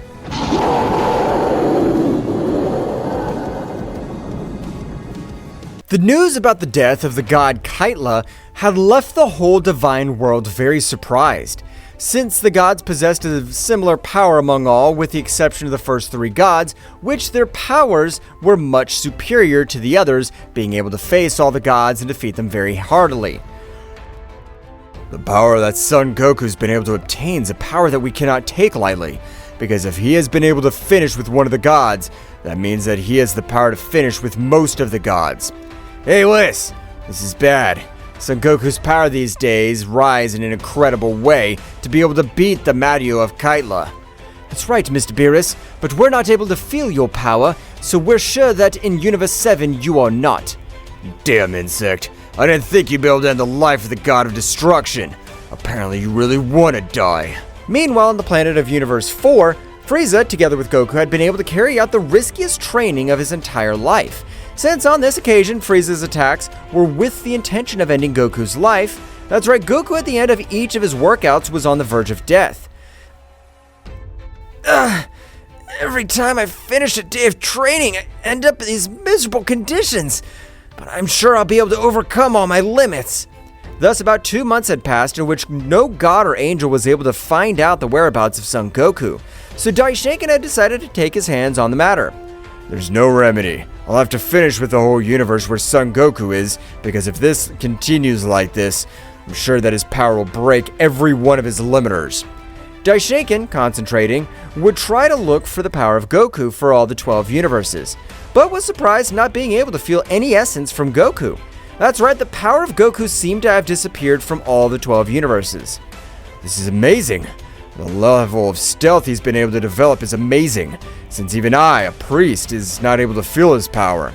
The news about the death of the god Kaila had left the whole divine world very surprised, since the gods possessed a similar power among all, with the exception of the first three gods, which their powers were much superior to the others, being able to face all the gods and defeat them very heartily. The power that Son Goku's been able to obtain is a power that we cannot take lightly, because if he has been able to finish with one of the gods, that means that he has the power to finish with most of the gods. Hey, Whis, this is bad. Son Goku's power these days rise in an incredible way to be able to beat the Mario of Kaila. That's right, Mr. Beerus, but we're not able to feel your power, so we're sure that in Universe 7 you are not. Damn insect. I didn't think you'd be able to end the life of the god of destruction. Apparently you really want to die. Meanwhile, on the planet of Universe 4, Frieza, together with Goku, had been able to carry out the riskiest training of his entire life, since on this occasion, Frieza's attacks were with the intention of ending Goku's life. That's right, Goku at the end of each of his workouts was on the verge of death. Every time I finish a day of training, I end up in these miserable conditions. But I'm sure I'll be able to overcome all my limits. Thus, about 2 months had passed in which no god or angel was able to find out the whereabouts of Son Goku, so Daishinkan had decided to take his hands on the matter. There's no remedy. I'll have to finish with the whole universe where Son Goku is, because if this continues like this, I'm sure that his power will break every one of his limiters. Daishinkan, concentrating, would try to look for the power of Goku for all the 12 universes, but was surprised not being able to feel any essence from Goku. That's right, the power of Goku seemed to have disappeared from all the 12 universes. This is amazing. The level of stealth he's been able to develop is amazing, since even I, a priest, is not able to feel his power.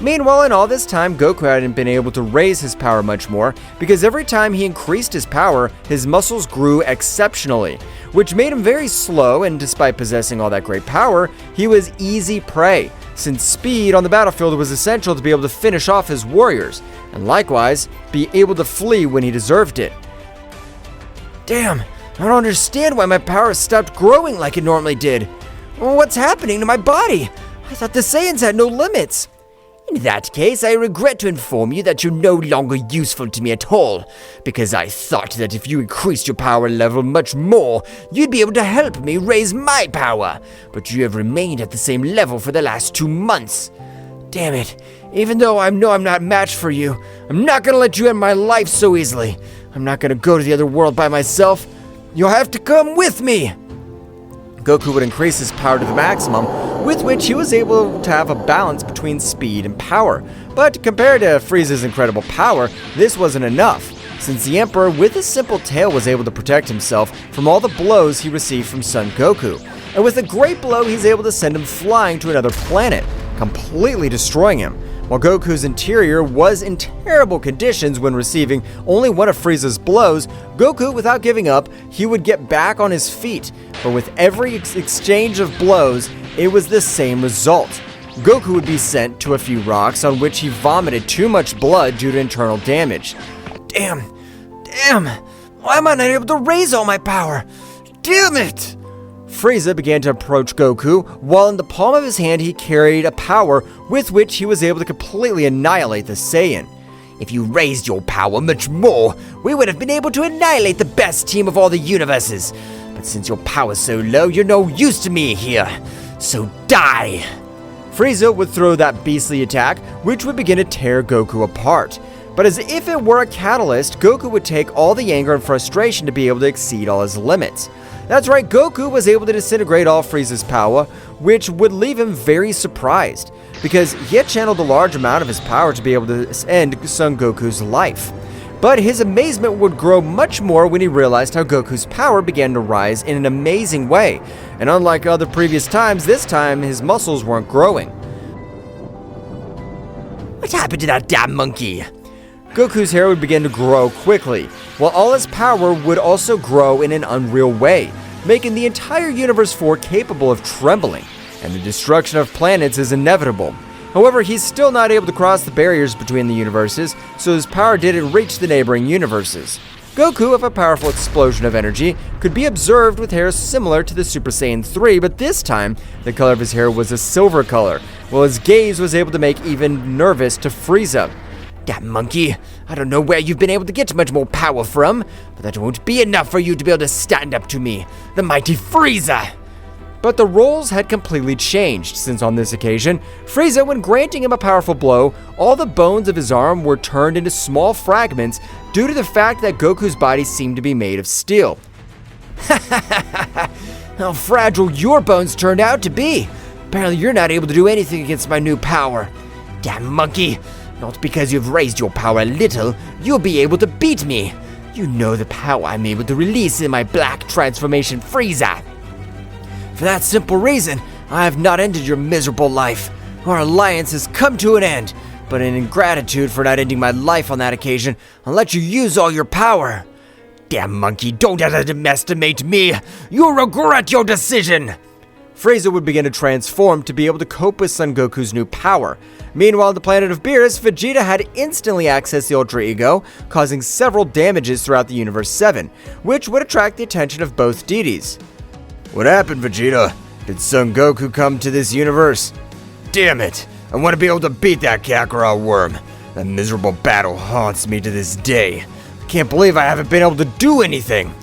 Meanwhile, in all this time, Goku hadn't been able to raise his power much more, because every time he increased his power, his muscles grew exceptionally, which made him very slow, and despite possessing all that great power, he was easy prey, since speed on the battlefield was essential to be able to finish off his warriors, and likewise, be able to flee when he deserved it. Damn, I don't understand why my power stopped growing like it normally did. What's happening to my body? I thought the Saiyans had no limits. In that case, I regret to inform you that you're no longer useful to me at all, because I thought that if you increased your power level much more, you'd be able to help me raise my power, but you have remained at the same level for the last 2 months. Damn it, even though I know I'm not matched for you, I'm not gonna let you end my life so easily. I'm not gonna go to the other world by myself. You'll have to come with me. Goku would increase his power to the maximum, with which he was able to have a balance between speed and power. But compared to Frieza's incredible power, this wasn't enough, since the Emperor with his simple tail was able to protect himself from all the blows he received from Son Goku. And with a great blow, he's able to send him flying to another planet, completely destroying him. While Goku's interior was in terrible conditions when receiving only one of Frieza's blows, Goku, without giving up, he would get back on his feet. But with every exchange of blows, it was the same result. Goku would be sent to a few rocks on which he vomited too much blood due to internal damage. Damn! Why am I not able to raise all my power? Damn it! Frieza began to approach Goku, while in the palm of his hand he carried a power with which he was able to completely annihilate the Saiyan. If you raised your power much more, we would have been able to annihilate the best team of all the universes. But since your power's so low, you're no use to me here. So die! Frieza would throw that beastly attack, which would begin to tear Goku apart. But as if it were a catalyst, Goku would take all the anger and frustration to be able to exceed all his limits. That's right, Goku was able to disintegrate all Frieza's power, which would leave him very surprised, because he had channeled a large amount of his power to be able to end Son Goku's life. But his amazement would grow much more when he realized how Goku's power began to rise in an amazing way, and unlike other previous times, this time his muscles weren't growing. What happened to that damn monkey? Goku's hair would begin to grow quickly, while all his power would also grow in an unreal way, making the entire Universe 4 capable of trembling, and the destruction of planets is inevitable. However, he's still not able to cross the barriers between the universes, so his power didn't reach the neighboring universes. Goku, with a powerful explosion of energy, could be observed with hair similar to the Super Saiyan 3, but this time, the color of his hair was a silver color, while his gaze was able to make even nervous to Frieza. Damn monkey, I don't know where you've been able to get much more power from, but that won't be enough for you to be able to stand up to me, the mighty Frieza! But the roles had completely changed, since on this occasion, Frieza, when granting him a powerful blow, all the bones of his arm were turned into small fragments due to the fact that Goku's body seemed to be made of steel. How fragile your bones turned out to be! Apparently you're not able to do anything against my new power. Damn monkey! Not because you've raised your power a little, you'll be able to beat me. You know the power I'm able to release in my black transformation Frieza. For that simple reason, I have not ended your miserable life. Our alliance has come to an end, but in gratitude for not ending my life on that occasion, I'll let you use all your power. Damn monkey, don't underestimate me. You'll regret your decision. Frieza would begin to transform to be able to cope with Son Goku's new power. Meanwhile, on the planet of Beerus, Vegeta had instantly accessed the Ultra Ego, causing several damages throughout the Universe 7, which would attract the attention of both deities. What happened, Vegeta? Did Son Goku come to this universe? Damn it! I want to be able to beat that Kakarot worm. That miserable battle haunts me to this day. I can't believe I haven't been able to do anything.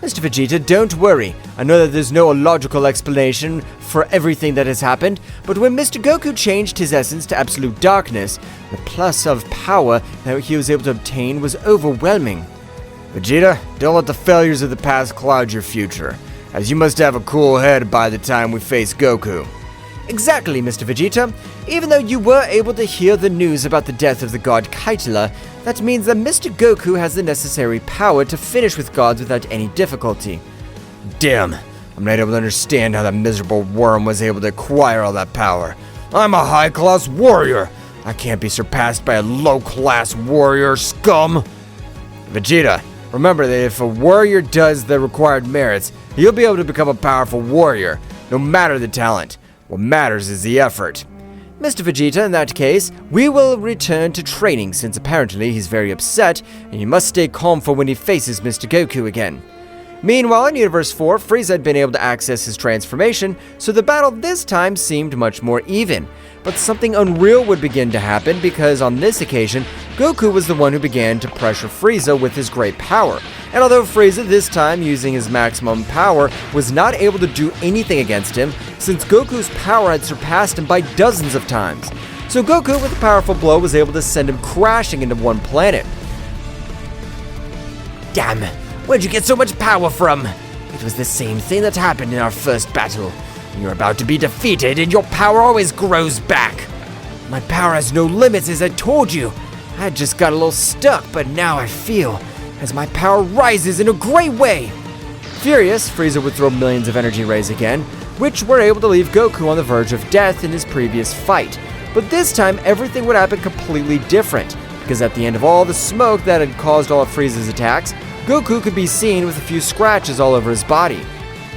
Mr. Vegeta, don't worry. I know that there's no logical explanation for everything that has happened, but when Mr. Goku changed his essence to absolute darkness, the plus of power that he was able to obtain was overwhelming. Vegeta, don't let the failures of the past cloud your future, as you must have a cool head by the time we face Goku. Exactly, Mr. Vegeta. Even though you were able to hear the news about the death of the god Kaitala, that means that Mr. Goku has the necessary power to finish with gods without any difficulty. Damn, I'm not able to understand how that miserable worm was able to acquire all that power. I'm a high-class warrior. I can't be surpassed by a low-class warrior, scum. Vegeta, remember that if a warrior does the required merits, he'll be able to become a powerful warrior, no matter the talent. What matters is the effort. Mr. Vegeta, in that case, we will return to training since apparently he's very upset and you must stay calm for when he faces Mr. Goku again. Meanwhile, in Universe 4, Frieza had been able to access his transformation, so the battle this time seemed much more even. But something unreal would begin to happen because on this occasion, Goku was the one who began to pressure Frieza with his great power. And although Frieza, this time using his maximum power, was not able to do anything against him, since Goku's power had surpassed him by dozens of times. So Goku, with a powerful blow, was able to send him crashing into one planet. Damn, where'd you get so much power from? It was the same thing that happened in our first battle. You're about to be defeated and your power always grows back. My power has no limits, as I told you. I just got a little stuck, but now I feel as my power rises in a great way. Furious, Frieza would throw millions of energy rays again, which were able to leave Goku on the verge of death in his previous fight. But this time, everything would happen completely different, because at the end of all the smoke that had caused all of Frieza's attacks, Goku could be seen with a few scratches all over his body.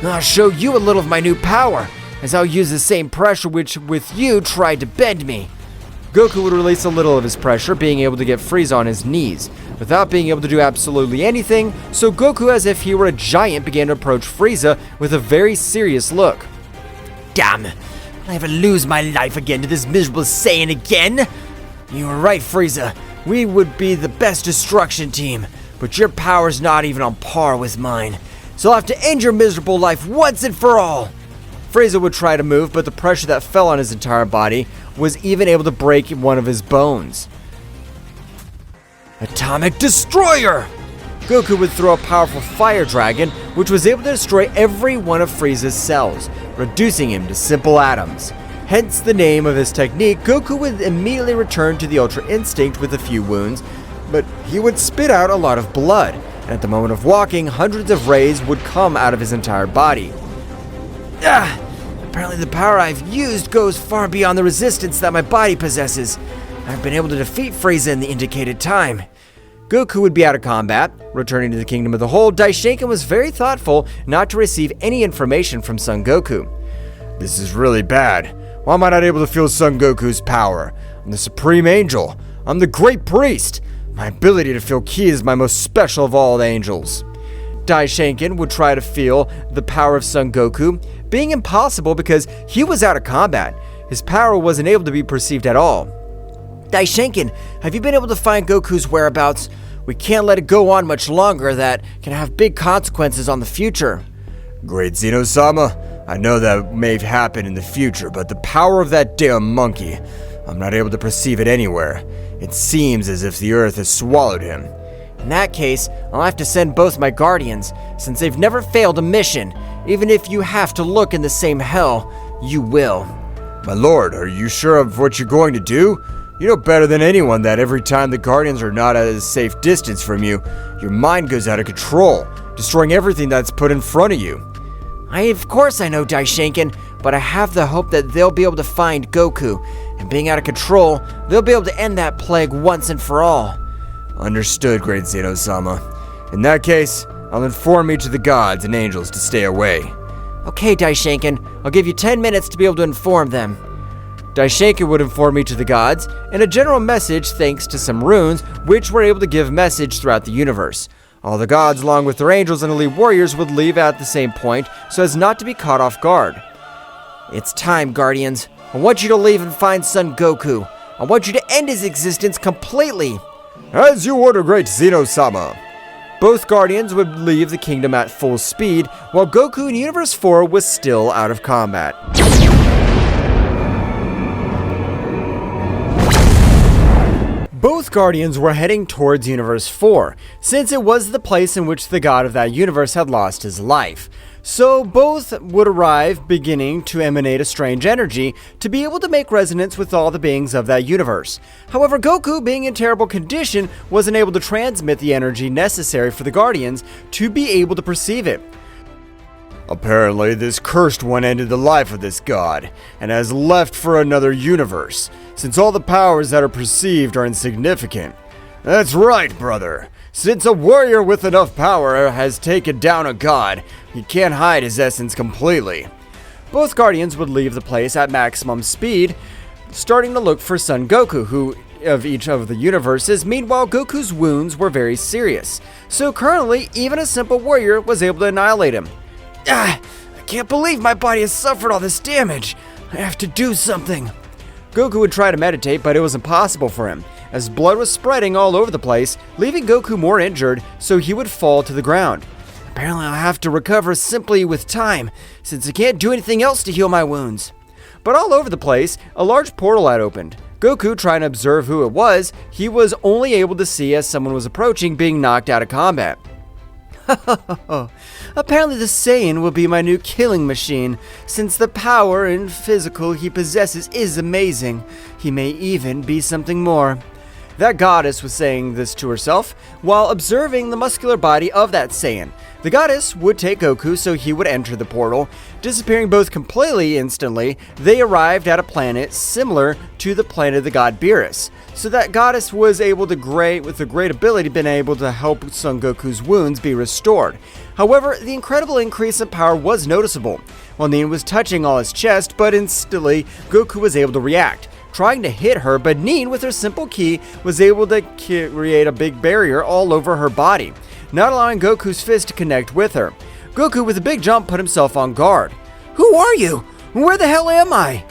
I'll show you a little of my new power, as I'll use the same pressure which with you tried to bend me. Goku would release a little of his pressure, being able to get Frieza on his knees, without being able to do absolutely anything, so Goku, as if he were a giant, began to approach Frieza with a very serious look. Damn, will I ever lose my life again to this miserable Saiyan again? You were right, Frieza. We would be the best destruction team, but your power's not even on par with mine, so I'll have to end your miserable life once and for all. Frieza would try to move, but the pressure that fell on his entire body was even able to break one of his bones. Atomic Destroyer! Goku would throw a powerful fire dragon, which was able to destroy every one of Frieza's cells, reducing him to simple atoms. Hence the name of his technique. Goku would immediately return to the Ultra Instinct with a few wounds, but he would spit out a lot of blood, and at the moment of walking, hundreds of rays would come out of his entire body. Apparently the power I've used goes far beyond the resistance that my body possesses. I've been able to defeat Frieza in the indicated time. Goku would be out of combat. Returning to the Kingdom of the Whole, Daishinkan was very thoughtful not to receive any information from Son Goku. This is really bad. Why am I not able to feel Son Goku's power? I'm the Supreme Angel. I'm the Great Priest. My ability to feel ki is my most special of all the angels. Daishinkan would try to feel the power of Son Goku, being impossible because he was out of combat. His power wasn't able to be perceived at all. Daishinkan, have you been able to find Goku's whereabouts? We can't let it go on much longer. That can have big consequences on the future. Great Zeno-sama, I know that may happen in the future, but the power of that damn monkey, I'm not able to perceive it anywhere. It seems as if the earth has swallowed him. In that case, I'll have to send both my guardians, since they've never failed a mission. Even if you have to look in the same hell, you will. My lord, are you sure of what you're going to do? You know better than anyone that every time the guardians are not at a safe distance from you, your mind goes out of control, destroying everything that's put in front of you. Of course I know, Daishinkan, but I have the hope that they'll be able to find Goku, and being out of control, they'll be able to end that plague once and for all. Understood, Great Zeno-sama. In that case, I'll inform each of the gods and angels to stay away. Okay, Daishinkan, I'll give you 10 minutes to be able to inform them. Daishinkan would inform each of the gods, and a general message thanks to some runes, which were able to give message throughout the universe. All the gods, along with their angels and elite warriors, would leave at the same point, so as not to be caught off guard. It's time, Guardians. I want you to leave and find Son Goku. I want you to end his existence completely. As you order, Great Zeno-sama. Both Guardians would leave the kingdom at full speed, while Goku in Universe 4 was still out of combat. Both Guardians were heading towards Universe 4, since it was the place in which the god of that universe had lost his life. So both would arrive beginning to emanate a strange energy to be able to make resonance with all the beings of that universe. However, Goku, being in terrible condition, wasn't able to transmit the energy necessary for the Guardians to be able to perceive it. Apparently, this cursed one ended the life of this god, and has left for another universe, since all the powers that are perceived are insignificant. That's right, brother. Since a warrior with enough power has taken down a god, he can't hide his essence completely. Both Guardians would leave the place at maximum speed, starting to look for Son Goku, who of each of the universes. Meanwhile, Goku's wounds were very serious, so currently even a simple warrior was able to annihilate him. I can't believe my body has suffered all this damage. I have to do something. Goku would try to meditate, but it was impossible for him, as blood was spreading all over the place, leaving Goku more injured, so he would fall to the ground. Apparently I'll have to recover simply with time, since I can't do anything else to heal my wounds. But all over the place, a large portal had opened. Goku, trying to observe who it was, he was only able to see as someone was approaching, being knocked out of combat. Apparently the Saiyan will be my new killing machine, since the power and physical he possesses is amazing. He may even be something more. That goddess was saying this to herself while observing the muscular body of that Saiyan. The goddess would take Goku so he would enter the portal, disappearing both completely instantly. They arrived at a planet similar to the planet of the god Beerus. So that goddess was able to with a great ability, been able to help Son Goku's wounds be restored. However, the incredible increase in power was noticeable. While Nin was touching all his chest, but instantly Goku was able to react, trying to hit her, but Nin, with her simple ki, was able to create a big barrier all over her body, not allowing Goku's fist to connect with her. Goku, with a big jump, put himself on guard. Who are you? Where the hell am I?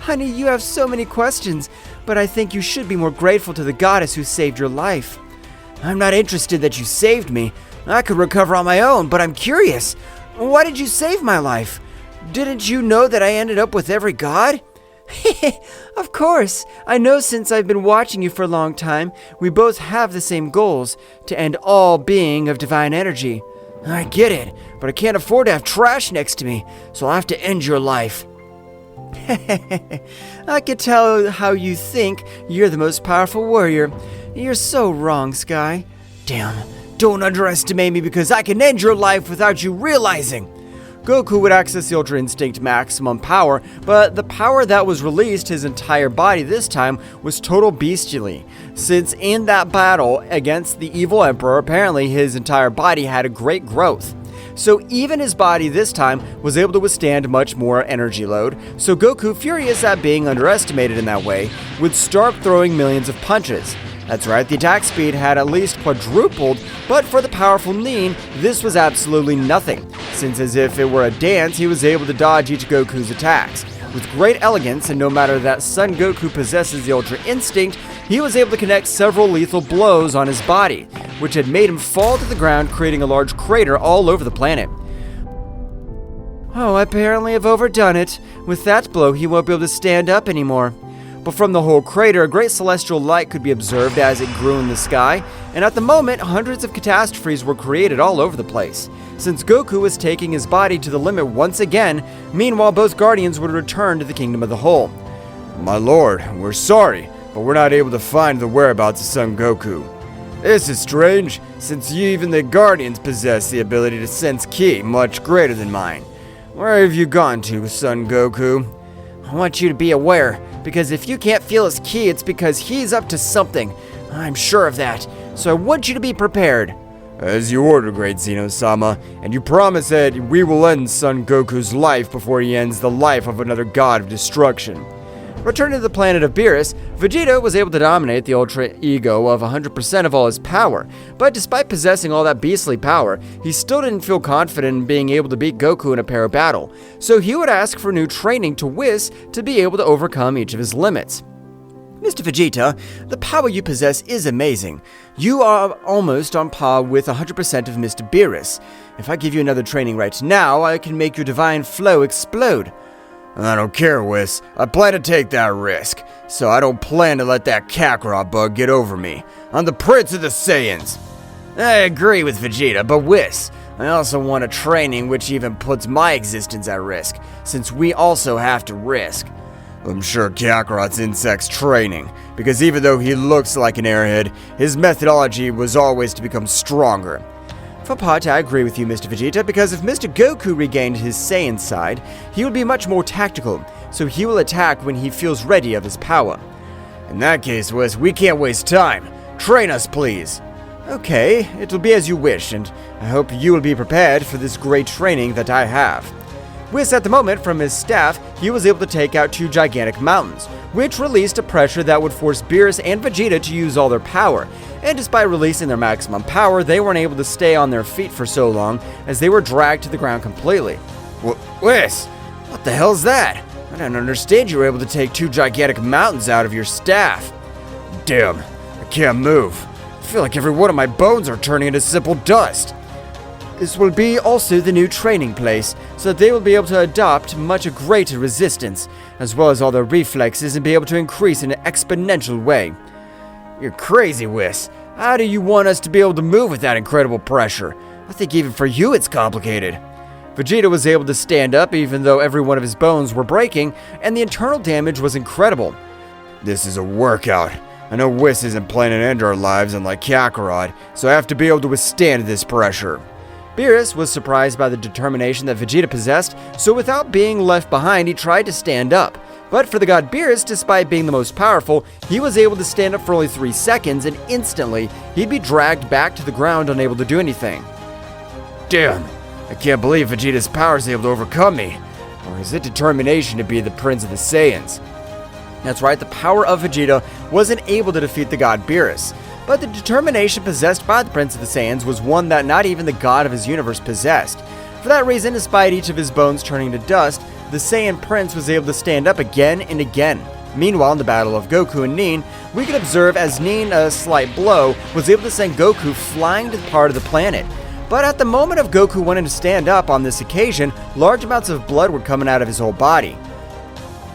Honey, you have so many questions, but I think you should be more grateful to the goddess who saved your life. I'm not interested that you saved me. I could recover on my own, but I'm curious. Why did you save my life? Didn't you know that I ended up with every god? Of course. I know, since I've been watching you for a long time. We both have the same goals, to end all being of divine energy. I get it, but I can't afford to have trash next to me, so I'll have to end your life. I can tell how you think you're the most powerful warrior. You're so wrong, Sky. Damn, don't underestimate me, because I can end your life without you realizing. Goku would access the Ultra Instinct maximum power, but the power that was released his entire body this time was total bestially. Since in that battle against the evil Emperor, apparently his entire body had a great growth. So even his body this time was able to withstand much more energy load, so Goku, furious at being underestimated in that way, would start throwing millions of punches. That's right, the attack speed had at least quadrupled, but for the powerful Nin, this was absolutely nothing, since as if it were a dance, he was able to dodge each Goku's attacks. With great elegance, and no matter that Son Goku possesses the Ultra Instinct, he was able to connect several lethal blows on his body, which had made him fall to the ground, creating a large crater all over the planet. Oh, I apparently have overdone it. With that blow, he won't be able to stand up anymore. But from the whole crater, a great celestial light could be observed as it grew in the sky, and at the moment, hundreds of catastrophes were created all over the place. Since Goku was taking his body to the limit once again, meanwhile both Guardians would return to the Kingdom of the Whole. My lord, we're sorry, but we're not able to find the whereabouts of Son Goku. This is strange, since even the Guardians possess the ability to sense ki much greater than mine. Where have you gone to, Son Goku? I want you to be aware, because if you can't feel his ki, it's because he's up to something. I'm sure of that, so I want you to be prepared. As you order, great Zeno-sama, and you promise that we will end Son Goku's life before he ends the life of another god of destruction. Returning to the planet of Beerus, Vegeta was able to dominate the Ultra Ego of 100% of all his power, but despite possessing all that beastly power, he still didn't feel confident in being able to beat Goku in a pair battle, so he would ask for new training to Whis to be able to overcome each of his limits. Mr. Vegeta, the power you possess is amazing. You are almost on par with 100% of Mr. Beerus. If I give you another training right now, I can make your divine flow explode. I don't care, Whis. I plan to take that risk, so I don't plan to let that Kakarot bug get over me. I'm the Prince of the Saiyans. I agree with Vegeta, but Whis, I also want a training which even puts my existence at risk, since we also have to risk. I'm sure Kakarot's insect's training, because even though he looks like an airhead, his methodology was always to become stronger. For part, I agree with you, Mr. Vegeta, because if Mr. Goku regained his Saiyan side, he would be much more tactical, so he will attack when he feels ready of his power. In that case, Whis, we can't waste time. Train us, please. Okay, it will be as you wish, and I hope you will be prepared for this great training that I have. Whis, at the moment, from his staff, he was able to take out two gigantic mountains, which released a pressure that would force Beerus and Vegeta to use all their power. And despite releasing their maximum power, they weren't able to stay on their feet for so long, as they were dragged to the ground completely. Whis, what the hell's that? I don't understand you were able to take two gigantic mountains out of your staff. Damn, I can't move. I feel like every one of my bones are turning into simple dust. This will be also the new training place, so that they will be able to adopt much greater resistance, as well as all their reflexes, and be able to increase in an exponential way. You're crazy, Whis. How do you want us to be able to move with that incredible pressure? I think even for you it's complicated. Vegeta was able to stand up even though every one of his bones were breaking, and the internal damage was incredible. This is a workout. I know Whis isn't planning to end our lives unlike Kakarot, so I have to be able to withstand this pressure. Beerus was surprised by the determination that Vegeta possessed, so without being left behind, he tried to stand up. But for the god Beerus, despite being the most powerful, he was able to stand up for only 3 seconds, and instantly, he'd be dragged back to the ground unable to do anything. Damn, I can't believe Vegeta's power is able to overcome me. Or is it determination to be the Prince of the Saiyans? That's right, the power of Vegeta wasn't able to defeat the god Beerus. But the determination possessed by the Prince of the Saiyans was one that not even the god of his universe possessed. For that reason, despite each of his bones turning to dust, the Saiyan Prince was able to stand up again and again. Meanwhile, in the battle of Goku and Nin, we could observe as Nin, a slight blow, was able to send Goku flying to the part of the planet. But at the moment of Goku wanting to stand up on this occasion, large amounts of blood were coming out of his whole body.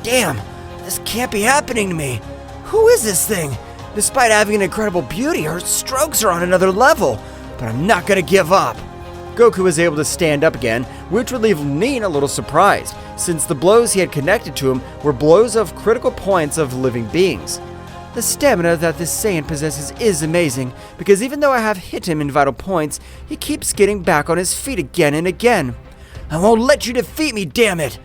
Damn, this can't be happening to me. Who is this thing? Despite having an incredible beauty, her strokes are on another level. But I'm not gonna give up. Goku was able to stand up again, which would leave Nin a little surprised, since the blows he had connected to him were blows of critical points of living beings. The stamina that this Saiyan possesses is amazing, because even though I have hit him in vital points, he keeps getting back on his feet again and again. I won't let you defeat me, damn it!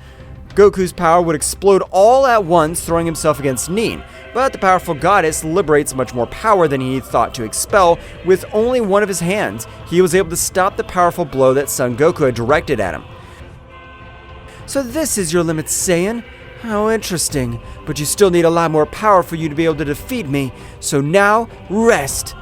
Goku's power would explode all at once, throwing himself against Nin, but the powerful goddess liberates much more power than he thought to expel. With only one of his hands, he was able to stop the powerful blow that Son Goku had directed at him. So this is your limit, Saiyan? How interesting, but you still need a lot more power for you to be able to defeat me, so now, rest!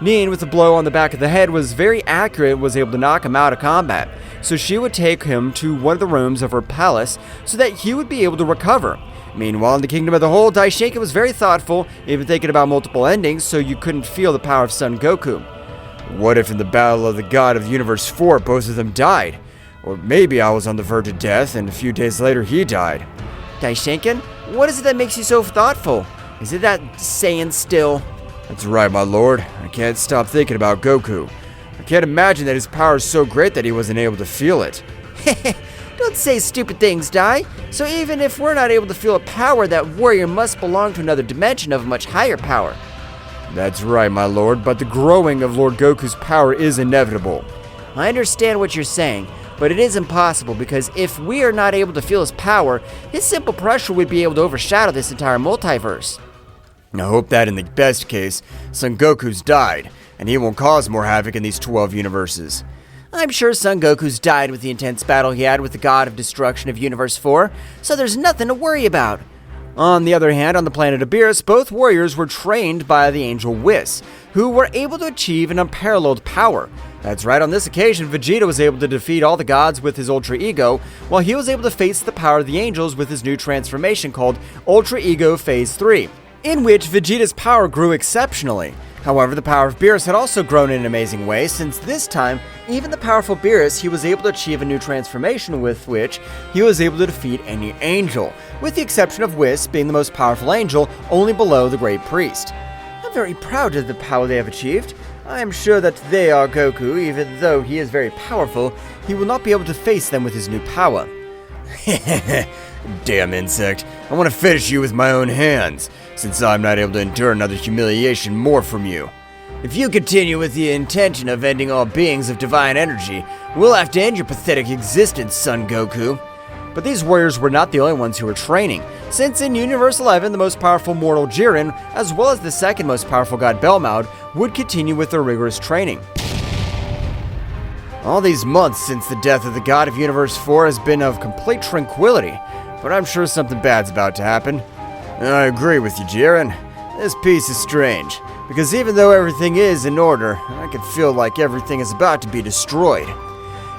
Nin, with a blow on the back of the head, was very accurate, was able to knock him out of combat, so she would take him to one of the rooms of her palace so that he would be able to recover. Meanwhile, in the Kingdom of the Whole, Daishinka was very thoughtful, even thinking about multiple endings, so you couldn't feel the power of Son Goku. What if in the Battle of the God of the Universe 4, both of them died? Or maybe I was on the verge of death, and a few days later he died. Daishinkan, what is it that makes you so thoughtful? Is it that Saiyan still? That's right, my lord. I can't stop thinking about Goku. I can't imagine that his power is so great that he wasn't able to feel it. Don't say stupid things, Dai. So even if we're not able to feel a power, that warrior must belong to another dimension of much higher power. That's right, my lord, but the growing of Lord Goku's power is inevitable. I understand what you're saying, but it is impossible because if we are not able to feel his power, his simple pressure would be able to overshadow this entire multiverse. I hope that in the best case, Son Goku's died, and he won't cause more havoc in these 12 universes. I'm sure Son Goku's died with the intense battle he had with the God of Destruction of Universe 4, so there's nothing to worry about. On the other hand, on the planet of Beerus, both warriors were trained by the angel Whis, who were able to achieve an unparalleled power. That's right, on this occasion, Vegeta was able to defeat all the gods with his Ultra Ego, while he was able to face the power of the angels with his new transformation called Ultra Ego Phase 3, in which Vegeta's power grew exceptionally. However, the power of Beerus had also grown in an amazing way, since this time, even the powerful Beerus, he was able to achieve a new transformation with which he was able to defeat any angel, with the exception of Whis being the most powerful angel, only below the Great Priest. I'm very proud of the power they have achieved. I am sure that they are Goku, even though he is very powerful, he will not be able to face them with his new power. Damn insect, I want to finish you with my own hands, since I'm not able to endure another humiliation more from you. If you continue with the intention of ending all beings of divine energy, we'll have to end your pathetic existence, Son Goku. But these warriors were not the only ones who were training, since in Universe 11, the most powerful mortal Jiren, as well as the second most powerful god Belmaud, would continue with their rigorous training. All these months since the death of the God of Universe 4 has been of complete tranquility, but I'm sure something bad's about to happen. I agree with you, Jiren. This piece is strange, because even though everything is in order, I can feel like everything is about to be destroyed.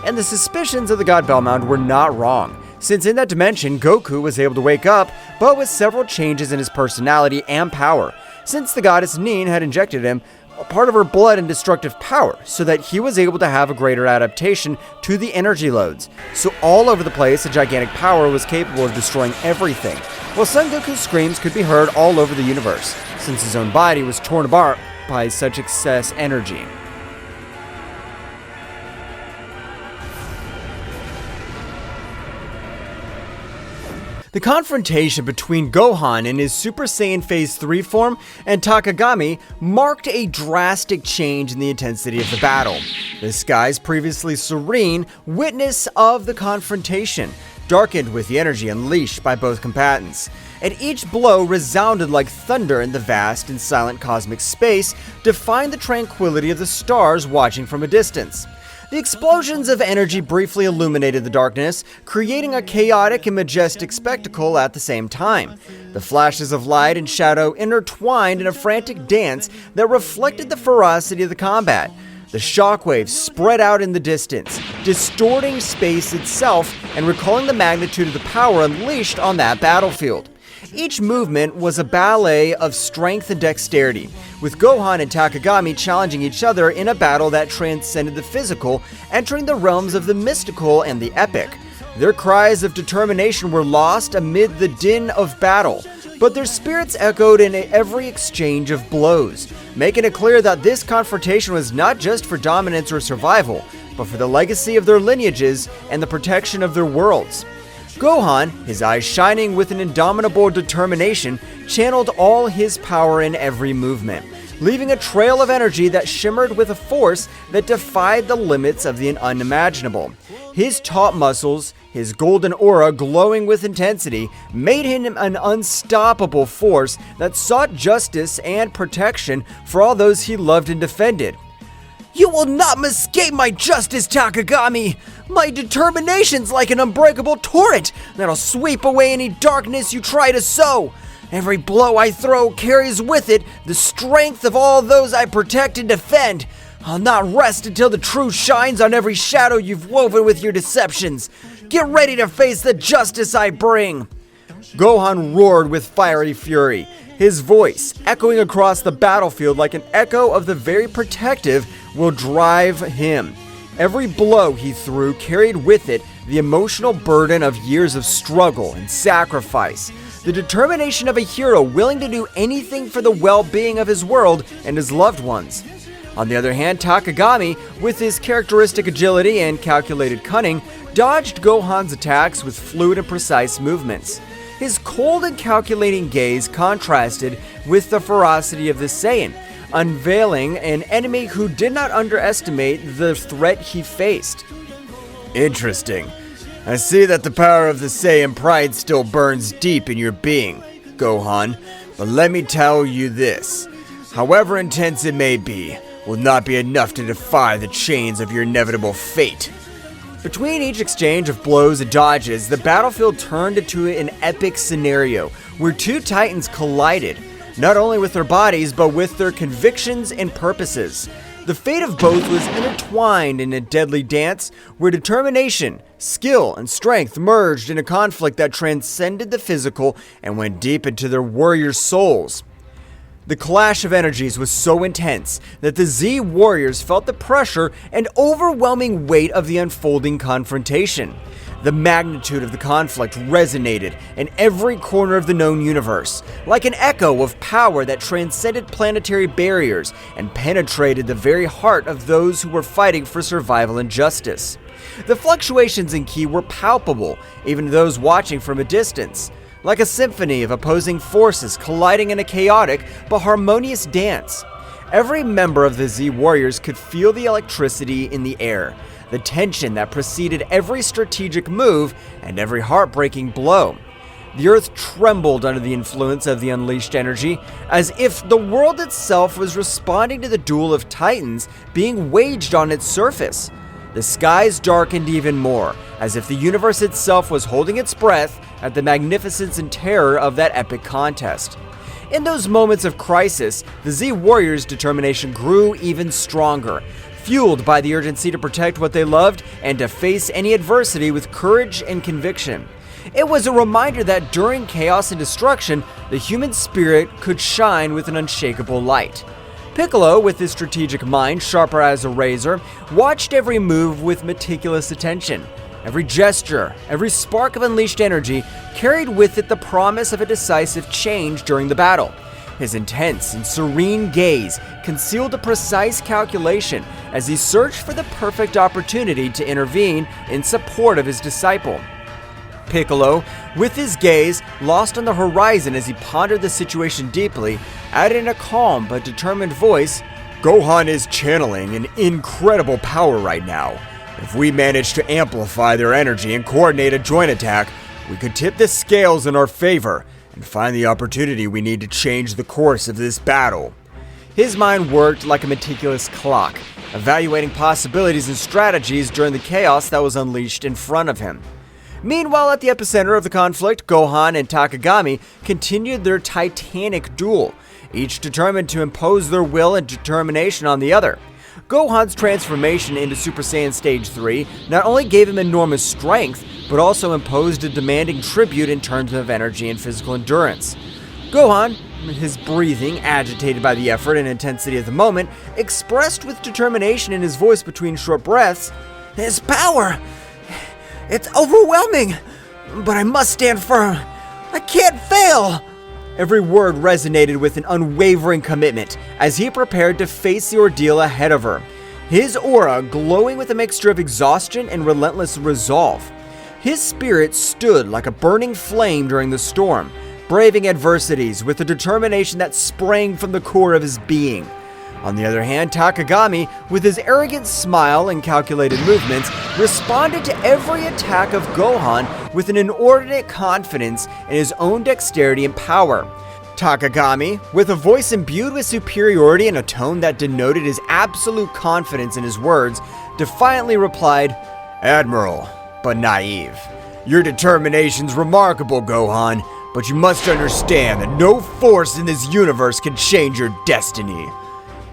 And the suspicions of the god Belmaud were not wrong, since in that dimension, Goku was able to wake up, but with several changes in his personality and power, since the goddess Nin had injected him a part of her blood and destructive power, so that he was able to have a greater adaptation to the energy loads. So all over the place, a gigantic power was capable of destroying everything, while Son Goku's screams could be heard all over the universe, since his own body was torn apart by such excess energy. The confrontation between Gohan in his Super Saiyan Phase 3 form and Takagami marked a drastic change in the intensity of the battle. The skies, previously serene, witness of the confrontation, darkened with the energy unleashed by both combatants. And each blow resounded like thunder in the vast and silent cosmic space, defying the tranquility of the stars watching from a distance. The explosions of energy briefly illuminated the darkness, creating a chaotic and majestic spectacle at the same time. The flashes of light and shadow intertwined in a frantic dance that reflected the ferocity of the combat. The shockwaves spread out in the distance, distorting space itself and recalling the magnitude of the power unleashed on that battlefield. Each movement was a ballet of strength and dexterity, with Gohan and Takagami challenging each other in a battle that transcended the physical, entering the realms of the mystical and the epic. Their cries of determination were lost amid the din of battle, but their spirits echoed in every exchange of blows, making it clear that this confrontation was not just for dominance or survival, but for the legacy of their lineages and the protection of their worlds. Gohan, his eyes shining with an indomitable determination, channeled all his power in every movement, leaving a trail of energy that shimmered with a force that defied the limits of the unimaginable. His taut muscles, his golden aura glowing with intensity, made him an unstoppable force that sought justice and protection for all those he loved and defended. "You will not escape my justice, Takagami! My determination's like an unbreakable torrent that'll sweep away any darkness you try to sow. Every blow I throw carries with it the strength of all those I protect and defend. I'll not rest until the truth shines on every shadow you've woven with your deceptions. Get ready to face the justice I bring." Gohan roared with fiery fury, his voice echoing across the battlefield like an echo of the very protective will drive him. Every blow he threw carried with it the emotional burden of years of struggle and sacrifice, the determination of a hero willing to do anything for the well-being of his world and his loved ones. On the other hand, Takagami, with his characteristic agility and calculated cunning, dodged Gohan's attacks with fluid and precise movements. His cold and calculating gaze contrasted with the ferocity of the Saiyan, unveiling an enemy who did not underestimate the threat he faced. Interesting. I see that the power of the Saiyan pride still burns deep in your being, Gohan, but let me tell you this. However intense it may be, will not be enough to defy the chains of your inevitable fate. Between each exchange of blows and dodges, the battlefield turned into an epic scenario where two titans collided, not only with their bodies, but with their convictions and purposes. The fate of both was intertwined in a deadly dance where determination, skill, and strength merged in a conflict that transcended the physical and went deep into their warrior souls. The clash of energies was so intense that the Z warriors felt the pressure and overwhelming weight of the unfolding confrontation. The magnitude of the conflict resonated in every corner of the known universe, like an echo of power that transcended planetary barriers and penetrated the very heart of those who were fighting for survival and justice. The fluctuations in ki were palpable, even to those watching from a distance, like a symphony of opposing forces colliding in a chaotic but harmonious dance. Every member of the Z Warriors could feel the electricity in the air, the tension that preceded every strategic move and every heartbreaking blow. The earth trembled under the influence of the unleashed energy, as if the world itself was responding to the duel of titans being waged on its surface. The skies darkened even more, as if the universe itself was holding its breath at the magnificence and terror of that epic contest. In those moments of crisis, the Z Warriors' determination grew even stronger, fueled by the urgency to protect what they loved and to face any adversity with courage and conviction. It was a reminder that during chaos and destruction, the human spirit could shine with an unshakable light. Piccolo, with his strategic mind sharper as a razor, watched every move with meticulous attention. Every gesture, every spark of unleashed energy carried with it the promise of a decisive change during the battle. His intense and serene gaze concealed a precise calculation as he searched for the perfect opportunity to intervene in support of his disciple. Piccolo, with his gaze lost on the horizon as he pondered the situation deeply, added in a calm but determined voice, Gohan is channeling an incredible power right now. If we manage to amplify their energy and coordinate a joint attack, we could tip the scales in our favor and find the opportunity we need to change the course of this battle. His mind worked like a meticulous clock, evaluating possibilities and strategies during the chaos that was unleashed in front of him. Meanwhile, at the epicenter of the conflict, Gohan and Takagami continued their titanic duel, each determined to impose their will and determination on the other. Gohan's transformation into Super Saiyan Stage 3 not only gave him enormous strength, but also imposed a demanding tribute in terms of energy and physical endurance. Gohan, his breathing agitated by the effort and intensity of the moment, expressed with determination in his voice between short breaths, "His power! It's overwhelming! But I must stand firm! I can't fail!" Every word resonated with an unwavering commitment as he prepared to face the ordeal ahead of her, his aura glowing with a mixture of exhaustion and relentless resolve. His spirit stood like a burning flame during the storm, braving adversities with a determination that sprang from the core of his being. On the other hand, Takagami, with his arrogant smile and calculated movements, responded to every attack of Gohan with an inordinate confidence in his own dexterity and power. Takagami, with a voice imbued with superiority and a tone that denoted his absolute confidence in his words, defiantly replied, Admiral, but naive. Your determination's remarkable, Gohan, but you must understand that no force in this universe can change your destiny.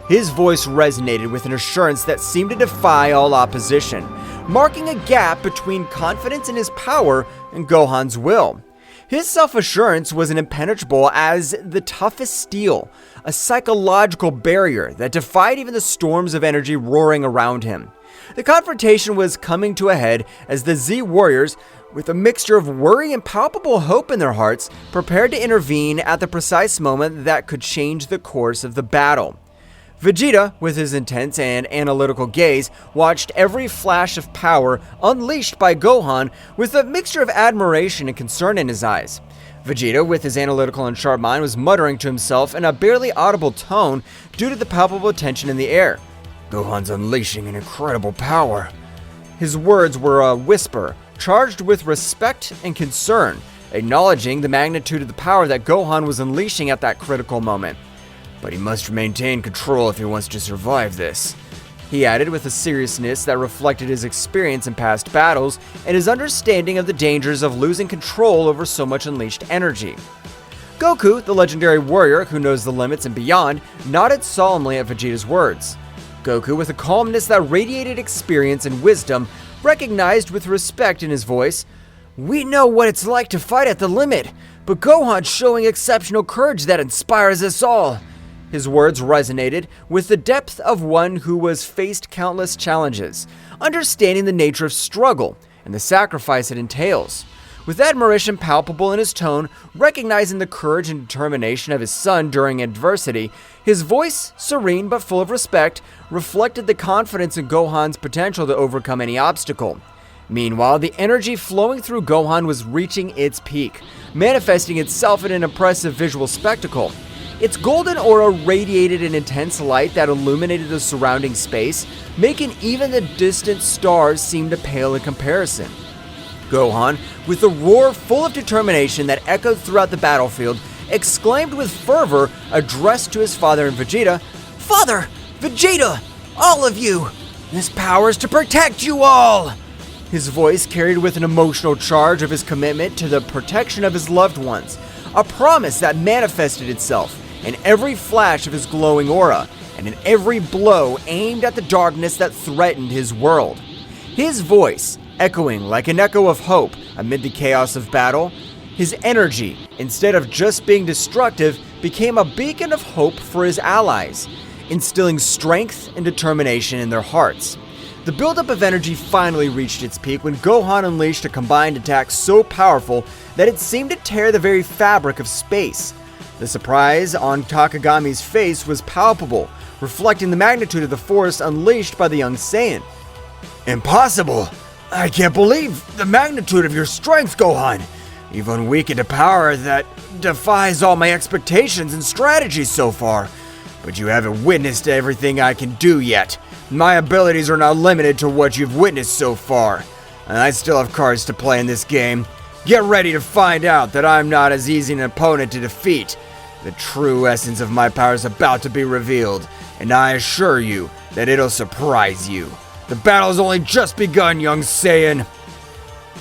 His voice resonated with an assurance that seemed to defy all opposition, marking a gap between confidence in his power and Gohan's will. His self-assurance was impenetrable as the toughest steel, a psychological barrier that defied even the storms of energy roaring around him. The confrontation was coming to a head as the Z Warriors, with a mixture of worry and palpable hope in their hearts, prepared to intervene at the precise moment that could change the course of the battle. Vegeta, with his intense and analytical gaze, watched every flash of power unleashed by Gohan with a mixture of admiration and concern in his eyes. Vegeta, with his analytical and sharp mind, was muttering to himself in a barely audible tone due to the palpable tension in the air. Gohan's unleashing an incredible power. His words were a whisper, charged with respect and concern, acknowledging the magnitude of the power that Gohan was unleashing at that critical moment. But he must maintain control if he wants to survive this, he added with a seriousness that reflected his experience in past battles and his understanding of the dangers of losing control over so much unleashed energy. Goku, the legendary warrior who knows the limits and beyond, nodded solemnly at Vegeta's words. Goku, with a calmness that radiated experience and wisdom, recognized with respect in his voice, "We know what it's like to fight at the limit, but Gohan's showing exceptional courage that inspires us all." His words resonated with the depth of one who has faced countless challenges, understanding the nature of struggle and the sacrifice it entails. With admiration palpable in his tone, recognizing the courage and determination of his son during adversity, his voice, serene but full of respect, reflected the confidence in Gohan's potential to overcome any obstacle. Meanwhile, the energy flowing through Gohan was reaching its peak, manifesting itself in an impressive visual spectacle. Its golden aura radiated an intense light that illuminated the surrounding space, making even the distant stars seem to pale in comparison. Gohan, with a roar full of determination that echoed throughout the battlefield, exclaimed with fervor, addressed to his father and Vegeta, "Father! Vegeta! All of you! This power is to protect you all!" His voice carried with an emotional charge of his commitment to the protection of his loved ones, a promise that manifested itself in every flash of his glowing aura, and in every blow aimed at the darkness that threatened his world. His voice, echoing like an echo of hope amid the chaos of battle, his energy, instead of just being destructive, became a beacon of hope for his allies, instilling strength and determination in their hearts. The buildup of energy finally reached its peak when Gohan unleashed a combined attack so powerful that it seemed to tear the very fabric of space. The surprise on Takagami's face was palpable, reflecting the magnitude of the force unleashed by the young Saiyan. Impossible! I can't believe the magnitude of your strength, Gohan. You've unweakened a power that defies all my expectations and strategies so far. But you haven't witnessed everything I can do yet. My abilities are not limited to what you've witnessed so far. And I still have cards to play in this game. Get ready to find out that I'm not as easy an opponent to defeat. The true essence of my power is about to be revealed, and I assure you that it'll surprise you. The battle has only just begun, young Saiyan.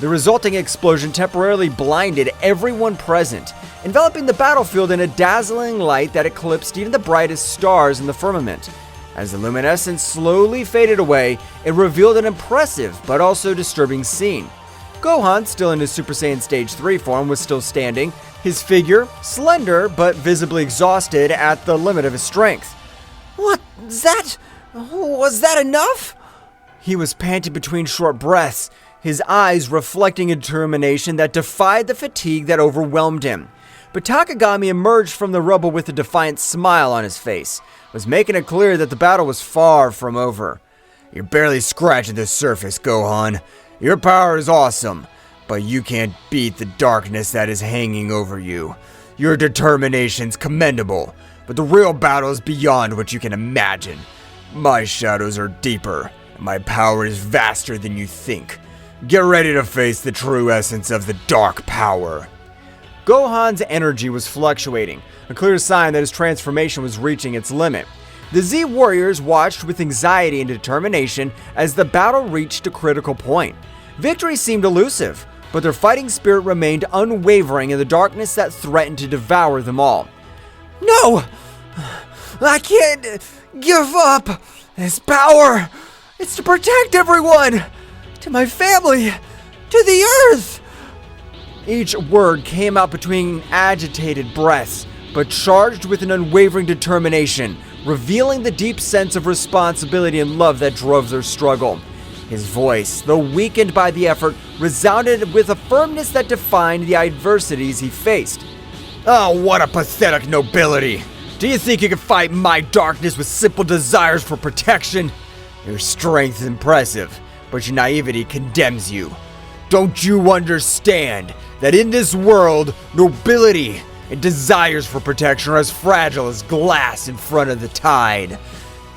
The resulting explosion temporarily blinded everyone present, enveloping the battlefield in a dazzling light that eclipsed even the brightest stars in the firmament. As the luminescence slowly faded away, it revealed an impressive but also disturbing scene. Gohan, still in his Super Saiyan Stage 3 form, was still standing, his figure slender but visibly exhausted at the limit of his strength. Was that enough? He was panting between short breaths, his eyes reflecting a determination that defied the fatigue that overwhelmed him. But Takagami emerged from the rubble with a defiant smile on his face, was making it clear that the battle was far from over. You're barely scratching the surface, Gohan. Your power is awesome, but you can't beat the darkness that is hanging over you. Your determination's commendable, but the real battle is beyond what you can imagine. My shadows are deeper, and my power is vaster than you think. Get ready to face the true essence of the dark power. Gohan's energy was fluctuating, a clear sign that his transformation was reaching its limit. The Z warriors watched with anxiety and determination as the battle reached a critical point. Victory seemed elusive, but their fighting spirit remained unwavering in the darkness that threatened to devour them all. No! I can't give up! This power! It's to protect everyone! To my family! To the Earth! Each word came out between agitated breaths, but charged with an unwavering determination, revealing the deep sense of responsibility and love that drove their struggle. His voice, though weakened by the effort, resounded with a firmness that defined the adversities he faced. Oh, what a pathetic nobility! Do you think you can fight my darkness with simple desires for protection? Your strength is impressive, but your naivety condemns you. Don't you understand that in this world, nobility and desires for protection are as fragile as glass in front of the tide?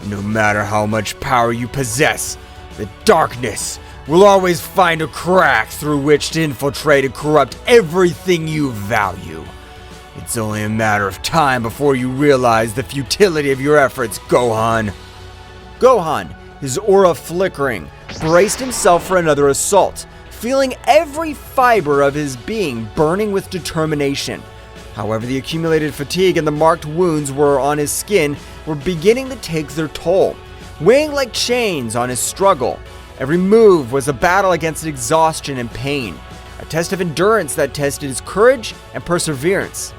No matter how much power you possess, the darkness will always find a crack through which to infiltrate and corrupt everything you value. It's only a matter of time before you realize the futility of your efforts, Gohan. Gohan, his aura flickering, braced himself for another assault, feeling every fiber of his being burning with determination. However, the accumulated fatigue and the marked wounds on his skin were beginning to take their toll, weighing like chains on his struggle. Every move was a battle against exhaustion and pain, a test of endurance that tested his courage and perseverance.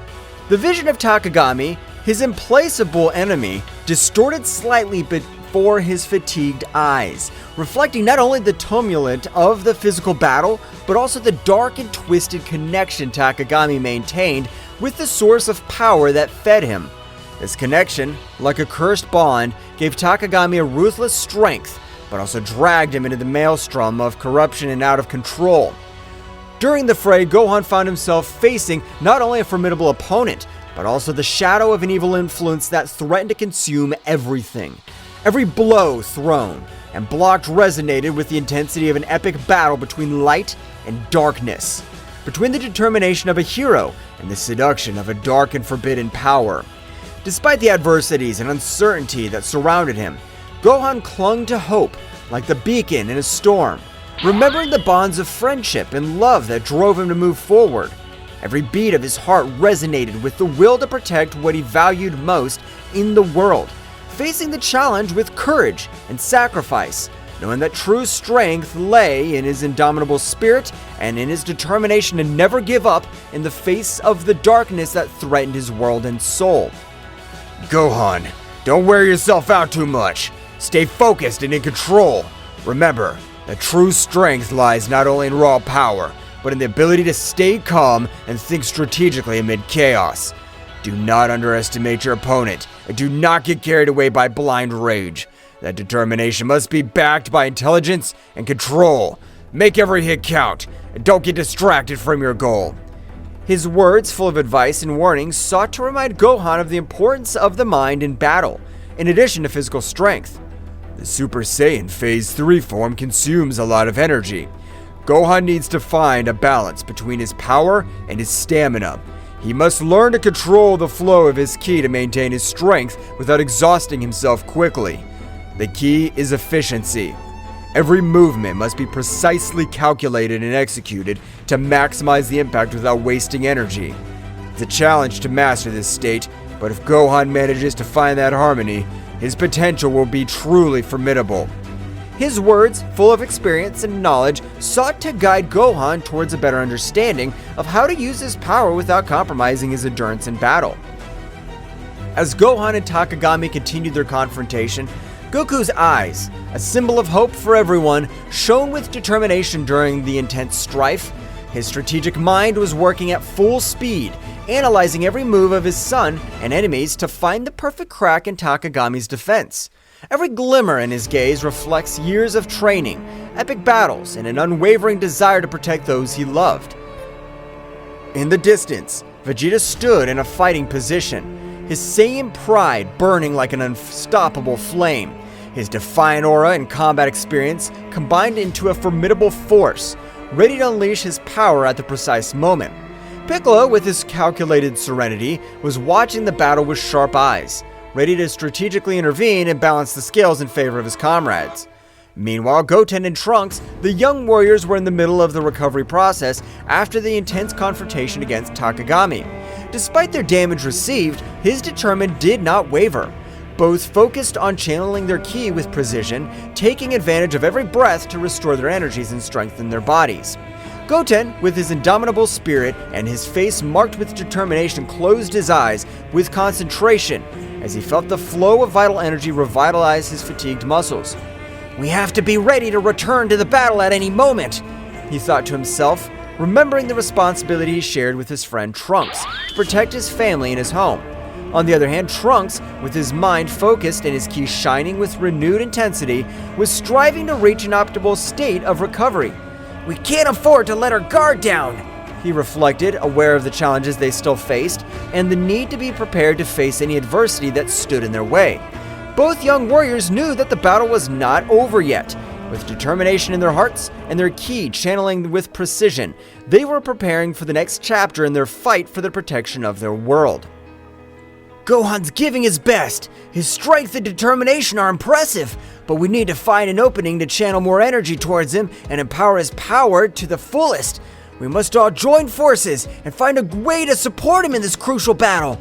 The vision of Takagami, his implacable enemy, distorted slightly before his fatigued eyes, reflecting not only the tumult of the physical battle, but also the dark and twisted connection Takagami maintained with the source of power that fed him. This connection, like a cursed bond, gave Takagami a ruthless strength, but also dragged him into the maelstrom of corruption and out of control. During the fray, Gohan found himself facing not only a formidable opponent, but also the shadow of an evil influence that threatened to consume everything. Every blow thrown and blocked resonated with the intensity of an epic battle between light and darkness, between the determination of a hero and the seduction of a dark and forbidden power. Despite the adversities and uncertainty that surrounded him, Gohan clung to hope like the beacon in a storm, remembering the bonds of friendship and love that drove him to move forward. Every beat of his heart resonated with the will to protect what he valued most in the world, facing the challenge with courage and sacrifice, knowing that true strength lay in his indomitable spirit and in his determination to never give up in the face of the darkness that threatened his world and soul. Gohan, don't wear yourself out too much. Stay focused and in control. Remember, that true strength lies not only in raw power, but in the ability to stay calm and think strategically amid chaos. Do not underestimate your opponent, and do not get carried away by blind rage. That determination must be backed by intelligence and control. Make every hit count, and don't get distracted from your goal. His words, full of advice and warnings, sought to remind Gohan of the importance of the mind in battle, in addition to physical strength. The Super Saiyan Phase 3 form consumes a lot of energy. Gohan needs to find a balance between his power and his stamina. He must learn to control the flow of his ki to maintain his strength without exhausting himself quickly. The key is efficiency. Every movement must be precisely calculated and executed to maximize the impact without wasting energy. It's a challenge to master this state, but if Gohan manages to find that harmony, his potential will be truly formidable. His words, full of experience and knowledge, sought to guide Gohan towards a better understanding of how to use his power without compromising his endurance in battle. As Gohan and Takagami continued their confrontation, Goku's eyes, a symbol of hope for everyone, shone with determination during the intense strife. His strategic mind was working at full speed, analyzing every move of his son and enemies to find the perfect crack in Takagami's defense. Every glimmer in his gaze reflects years of training, epic battles, and an unwavering desire to protect those he loved. In the distance, Vegeta stood in a fighting position, his Saiyan pride burning like an unstoppable flame. His defiant aura and combat experience combined into a formidable force, ready to unleash his power at the precise moment. Piccolo, with his calculated serenity, was watching the battle with sharp eyes, ready to strategically intervene and balance the scales in favor of his comrades. Meanwhile, Goten and Trunks, the young warriors, were in the middle of the recovery process after the intense confrontation against Takagami. Despite their damage received, his determination did not waver. Both focused on channeling their ki with precision, taking advantage of every breath to restore their energies and strengthen their bodies. Goten, with his indomitable spirit and his face marked with determination, closed his eyes with concentration as he felt the flow of vital energy revitalize his fatigued muscles. "We have to be ready to return to the battle at any moment," he thought to himself, remembering the responsibility he shared with his friend Trunks to protect his family and his home. On the other hand, Trunks, with his mind focused and his ki shining with renewed intensity, was striving to reach an optimal state of recovery. "We can't afford to let our guard down," he reflected, aware of the challenges they still faced and the need to be prepared to face any adversity that stood in their way. Both young warriors knew that the battle was not over yet. With determination in their hearts and their ki channeling with precision, they were preparing for the next chapter in their fight for the protection of their world. "Gohan's giving his best. His strength and determination are impressive, but we need to find an opening to channel more energy towards him and empower his power to the fullest. We must all join forces and find a way to support him in this crucial battle.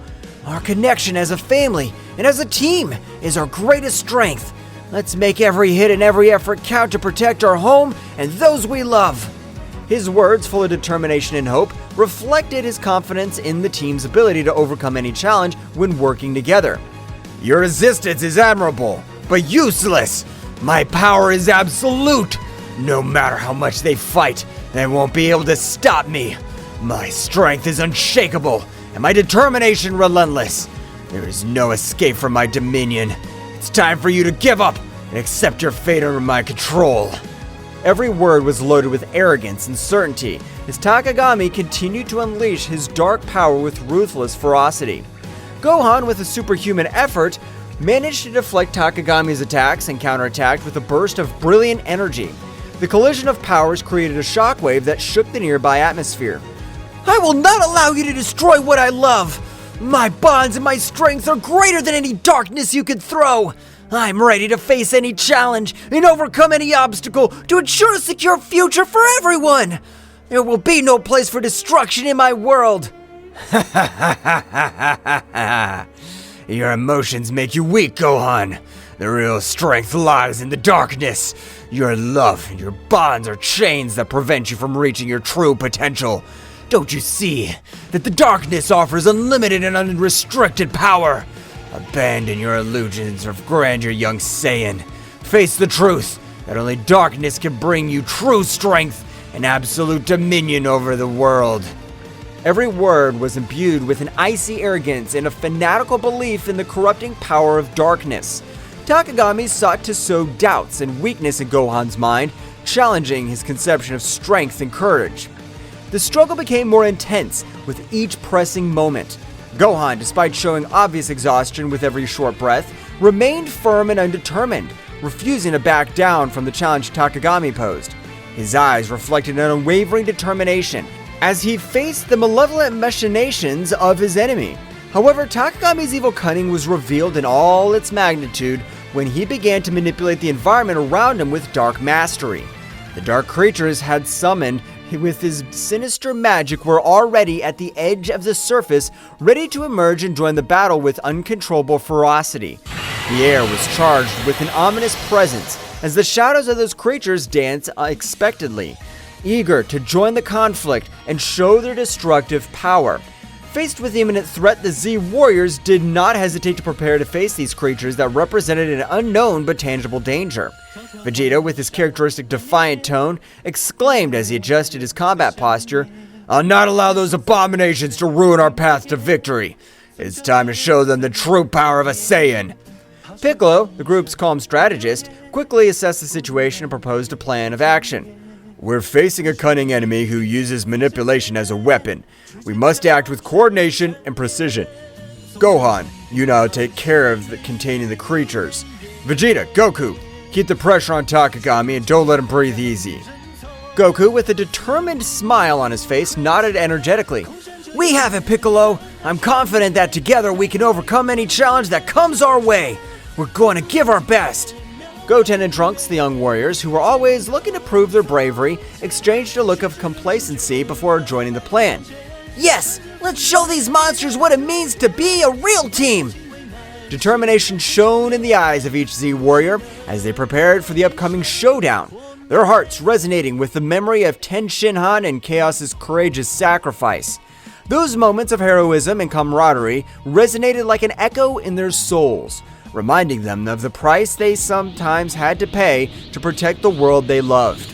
Our connection as a family and as a team is our greatest strength. Let's make every hit and every effort count to protect our home and those we love." His words, full of determination and hope, reflected his confidence in the team's ability to overcome any challenge when working together. Your resistance is admirable, but useless. My power is absolute. No matter how much they fight, they won't be able to stop me. My strength is unshakable, and my determination relentless. There is no escape from my dominion. It's time for you to give up and accept your fate under my control. Every word was loaded with arrogance and certainty as Takagami continued to unleash his dark power with ruthless ferocity. Gohan, with a superhuman effort, managed to deflect Takagami's attacks and counterattacked with a burst of brilliant energy. The collision of powers created a shockwave that shook the nearby atmosphere. "I will not allow you to destroy what I love! My bonds and my strength are greater than any darkness you could throw! I'm ready to face any challenge and overcome any obstacle to ensure a secure future for everyone! There will be no place for destruction in my world!" Your emotions make you weak, Gohan. The real strength lies in the darkness. Your love and your bonds are chains that prevent you from reaching your true potential. Don't you see that the darkness offers unlimited and unrestricted power? Abandon your illusions of grandeur, young Saiyan. Face the truth that only darkness can bring you true strength and absolute dominion over the world. Every word was imbued with an icy arrogance and a fanatical belief in the corrupting power of darkness. Takagami sought to sow doubts and weakness in Gohan's mind, challenging his conception of strength and courage. The struggle became more intense with each pressing moment. Gohan, despite showing obvious exhaustion with every short breath, remained firm and undetermined, refusing to back down from the challenge Takagami posed. His eyes reflected an unwavering determination as he faced the malevolent machinations of his enemy. However, Takagami's evil cunning was revealed in all its magnitude when he began to manipulate the environment around him with dark mastery. The dark creatures had summoned with his sinister magic were already at the edge of the surface, ready to emerge and join the battle with uncontrollable ferocity. The air was charged with an ominous presence as the shadows of those creatures danced unexpectedly, eager to join the conflict and show their destructive power. Faced with the imminent threat, the Z Warriors did not hesitate to prepare to face these creatures that represented an unknown but tangible danger. Vegeta, with his characteristic defiant tone, exclaimed as he adjusted his combat posture, "I'll not allow those abominations to ruin our path to victory. It's time to show them the true power of a Saiyan." Piccolo, the group's calm strategist, quickly assessed the situation and proposed a plan of action. "We're facing a cunning enemy who uses manipulation as a weapon. We must act with coordination and precision. Gohan, you now take care of containing the creatures. Vegeta, Goku, keep the pressure on Takagami and don't let him breathe easy." Goku, with a determined smile on his face, nodded energetically. "We have it, Piccolo. I'm confident that together we can overcome any challenge that comes our way. We're going to give our best." Goten and Trunks, the young warriors, who were always looking to prove their bravery, exchanged a look of complacency before joining the plan. Yes, let's show these monsters what it means to be a real team. Determination shone in the eyes of each Z warrior as they prepared for the upcoming showdown, their hearts resonating with the memory of Ten Shinhan and Chaos's courageous sacrifice. Those moments of heroism and camaraderie resonated like an echo in their souls, reminding them of the price they sometimes had to pay to protect the world they loved.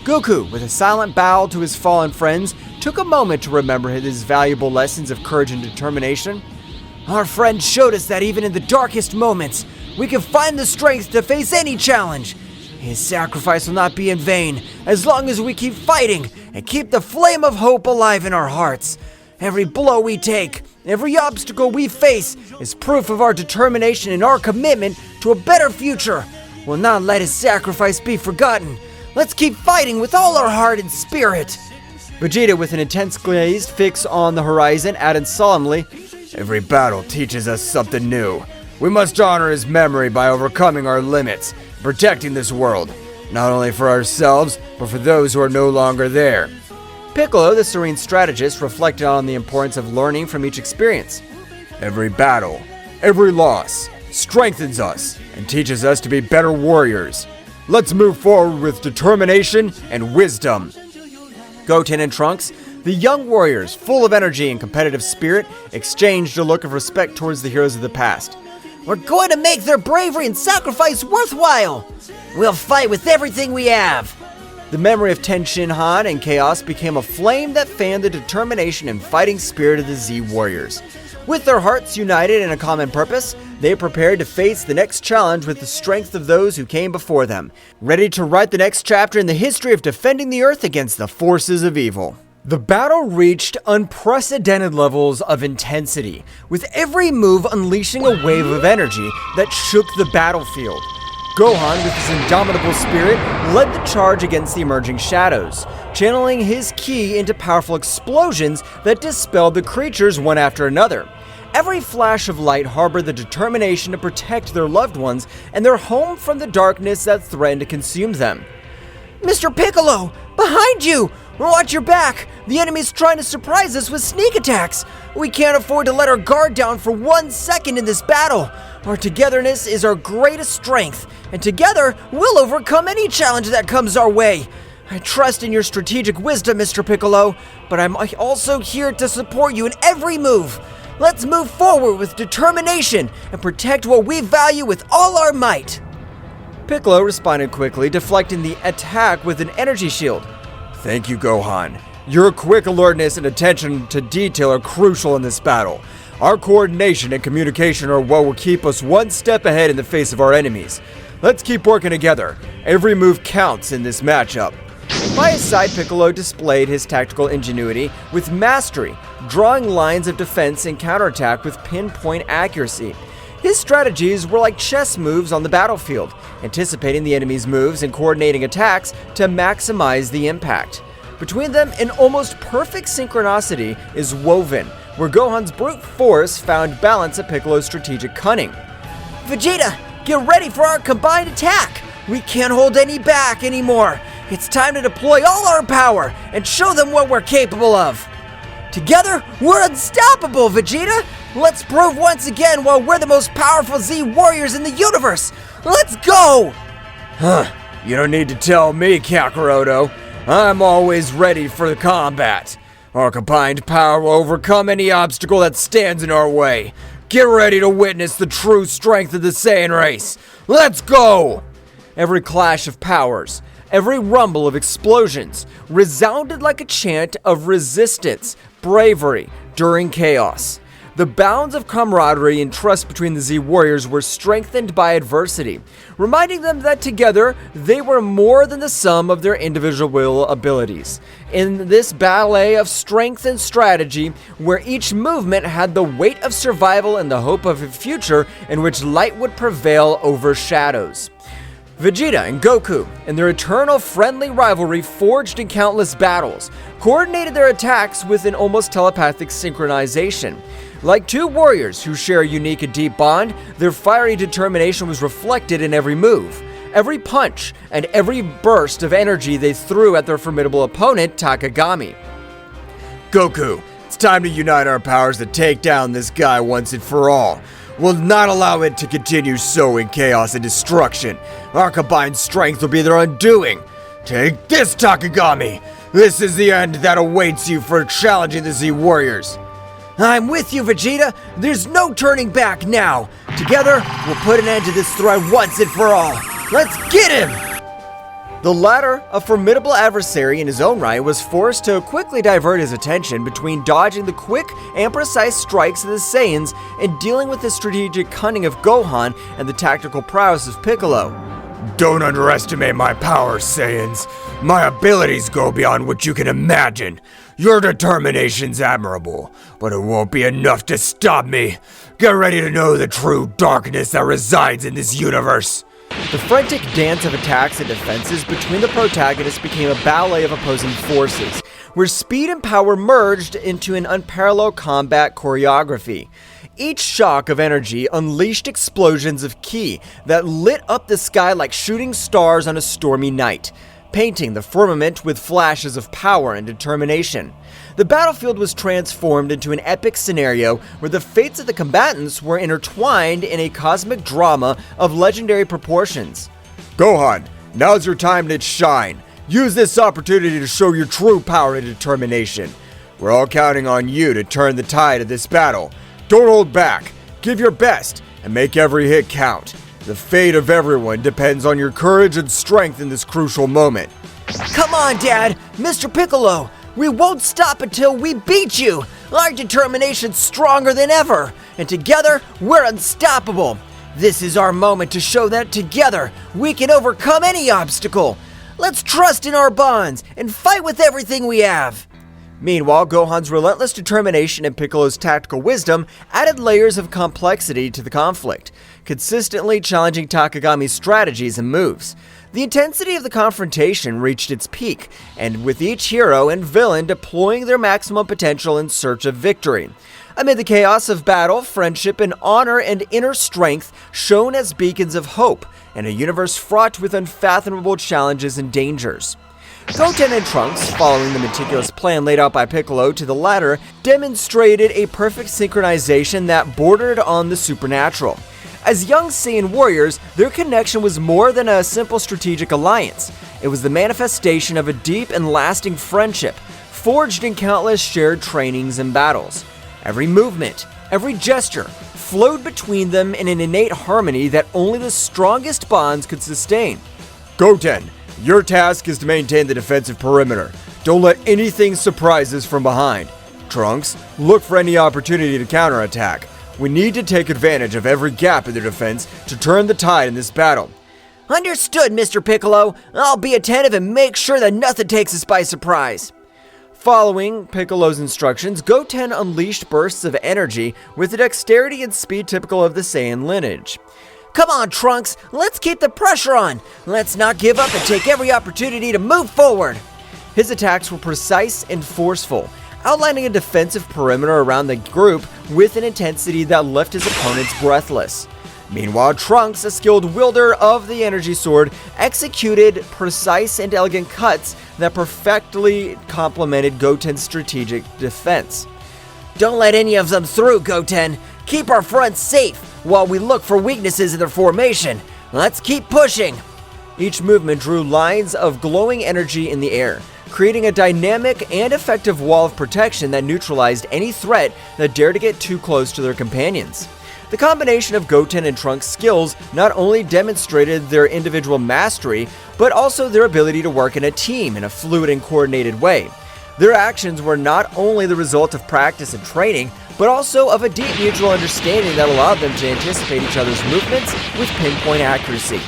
Goku, with a silent bow to his fallen friends, took a moment to remember his valuable lessons of courage and determination. Our friend showed us that even in the darkest moments, we can find the strength to face any challenge. His sacrifice will not be in vain as long as we keep fighting and keep the flame of hope alive in our hearts. Every blow we take, every obstacle we face is proof of our determination and our commitment to a better future. We'll not let his sacrifice be forgotten. Let's keep fighting with all our heart and spirit." Vegeta, with an intense gaze fixed on the horizon, added solemnly, "Every battle teaches us something new. We must honor his memory by overcoming our limits, protecting this world, not only for ourselves, but for those who are no longer there." Piccolo, the serene strategist, reflected on the importance of learning from each experience. "Every battle, every loss, strengthens us and teaches us to be better warriors. Let's move forward with determination and wisdom." Goten and Trunks, the young warriors, full of energy and competitive spirit, exchanged a look of respect towards the heroes of the past. We're going to make their bravery and sacrifice worthwhile. We'll fight with everything we have. The memory of Ten Shinhan and Chaos became a flame that fanned the determination and fighting spirit of the Z Warriors. With their hearts united in a common purpose, they prepared to face the next challenge with the strength of those who came before them, ready to write the next chapter in the history of defending the Earth against the forces of evil. The battle reached unprecedented levels of intensity, with every move unleashing a wave of energy that shook the battlefield. Gohan, with his indomitable spirit, led the charge against the emerging shadows, channeling his ki into powerful explosions that dispelled the creatures one after another. Every flash of light harbored the determination to protect their loved ones and their home from the darkness that threatened to consume them. Mr. Piccolo, behind you! Watch your back! The enemy's trying to surprise us with sneak attacks! We can't afford to let our guard down for 1 second in this battle! Our togetherness is our greatest strength, and together we'll overcome any challenge that comes our way! I trust in your strategic wisdom, Mr. Piccolo, but I'm also here to support you in every move! Let's move forward with determination and protect what we value with all our might! Piccolo responded quickly, deflecting the attack with an energy shield. "Thank you, Gohan. Your quick alertness and attention to detail are crucial in this battle. Our coordination and communication are what will keep us one step ahead in the face of our enemies. Let's keep working together. Every move counts in this matchup. By his side, Piccolo displayed his tactical ingenuity with mastery, drawing lines of defense and counterattack with pinpoint accuracy. His strategies were like chess moves on the battlefield, anticipating the enemy's moves and coordinating attacks to maximize the impact. Between them, an almost perfect synchronicity is woven, where Gohan's brute force found balance at Piccolo's strategic cunning. Vegeta, get ready for our combined attack! We can't hold any back anymore! It's time to deploy all our power and show them what we're capable of! Together, we're unstoppable, Vegeta! Let's prove once again why we're the most powerful Z warriors in the universe! Let's go! You don't need to tell me, Kakaroto. I'm always ready for the combat. Our combined power will overcome any obstacle that stands in our way. Get ready to witness the true strength of the Saiyan race. Let's go! Every clash of powers, every rumble of explosions resounded like a chant of resistance, bravery during chaos. The bonds of camaraderie and trust between the Z warriors were strengthened by adversity, reminding them that together they were more than the sum of their individual abilities. In this ballet of strength and strategy, where each movement had the weight of survival and the hope of a future in which light would prevail over shadows. Vegeta and Goku, in their eternal friendly rivalry forged in countless battles, coordinated their attacks with an almost telepathic synchronization. Like two warriors who share a unique and deep bond, their fiery determination was reflected in every move, every punch, and every burst of energy they threw at their formidable opponent, Takagami. Goku, it's time to unite our powers to take down this guy once and for all. We'll not allow it to continue sowing chaos and destruction. Our combined strength will be their undoing. Take this, Takagami! This is the end that awaits you for challenging the Z Warriors. I'm with you, Vegeta! There's no turning back now! Together, we'll put an end to this threat once and for all! Let's get him! The latter, a formidable adversary in his own right, was forced to quickly divert his attention between dodging the quick and precise strikes of the Saiyans and dealing with the strategic cunning of Gohan and the tactical prowess of Piccolo. Don't underestimate my powers, Saiyans. My abilities go beyond what you can imagine. Your determination's admirable, but it won't be enough to stop me. Get ready to know the true darkness that resides in this universe. The frantic dance of attacks and defenses between the protagonists became a ballet of opposing forces, where speed and power merged into an unparalleled combat choreography. Each shock of energy unleashed explosions of ki that lit up the sky like shooting stars on a stormy night, painting the firmament with flashes of power and determination. The battlefield was transformed into an epic scenario where the fates of the combatants were intertwined in a cosmic drama of legendary proportions. Gohan, now's your time to shine. Use this opportunity to show your true power and determination. We're all counting on you to turn the tide of this battle. Don't hold back. Give your best and make every hit count. The fate of everyone depends on your courage and strength in this crucial moment. Come on, Dad! Mr. Piccolo! We won't stop until we beat you! Our determination's stronger than ever, and together, we're unstoppable! This is our moment to show that together, we can overcome any obstacle! Let's trust in our bonds and fight with everything we have! Meanwhile, Gohan's relentless determination and Piccolo's tactical wisdom added layers of complexity to the conflict, consistently challenging Takagami's strategies and moves. The intensity of the confrontation reached its peak, and with each hero and villain deploying their maximum potential in search of victory. Amid the chaos of battle, friendship and honor and inner strength shone as beacons of hope in a universe fraught with unfathomable challenges and dangers. Goten and Trunks, following the meticulous plan laid out by Piccolo to the latter, demonstrated a perfect synchronization that bordered on the supernatural. As young Saiyan warriors, their connection was more than a simple strategic alliance. It was the manifestation of a deep and lasting friendship, forged in countless shared trainings and battles. Every movement, every gesture, flowed between them in an innate harmony that only the strongest bonds could sustain. Goten, your task is to maintain the defensive perimeter. Don't let anything surprise us from behind. Trunks, look for any opportunity to counterattack. We need to take advantage of every gap in their defense to turn the tide in this battle. Understood, Mr. Piccolo. I'll be attentive and make sure that nothing takes us by surprise. Following Piccolo's instructions, Goten unleashed bursts of energy with the dexterity and speed typical of the Saiyan lineage. Come on, Trunks, let's keep the pressure on. Let's not give up and take every opportunity to move forward. His attacks were precise and forceful, outlining a defensive perimeter around the group with an intensity that left his opponents breathless. Meanwhile, Trunks, a skilled wielder of the energy sword, executed precise and elegant cuts that perfectly complemented Goten's strategic defense. Don't let any of them through, Goten. Keep our front safe while we look for weaknesses in their formation. Let's keep pushing. Each movement drew lines of glowing energy in the air, creating a dynamic and effective wall of protection that neutralized any threat that dared to get too close to their companions. The combination of Goten and Trunks' skills not only demonstrated their individual mastery, but also their ability to work in a team in a fluid and coordinated way. Their actions were not only the result of practice and training, but also of a deep mutual understanding that allowed them to anticipate each other's movements with pinpoint accuracy.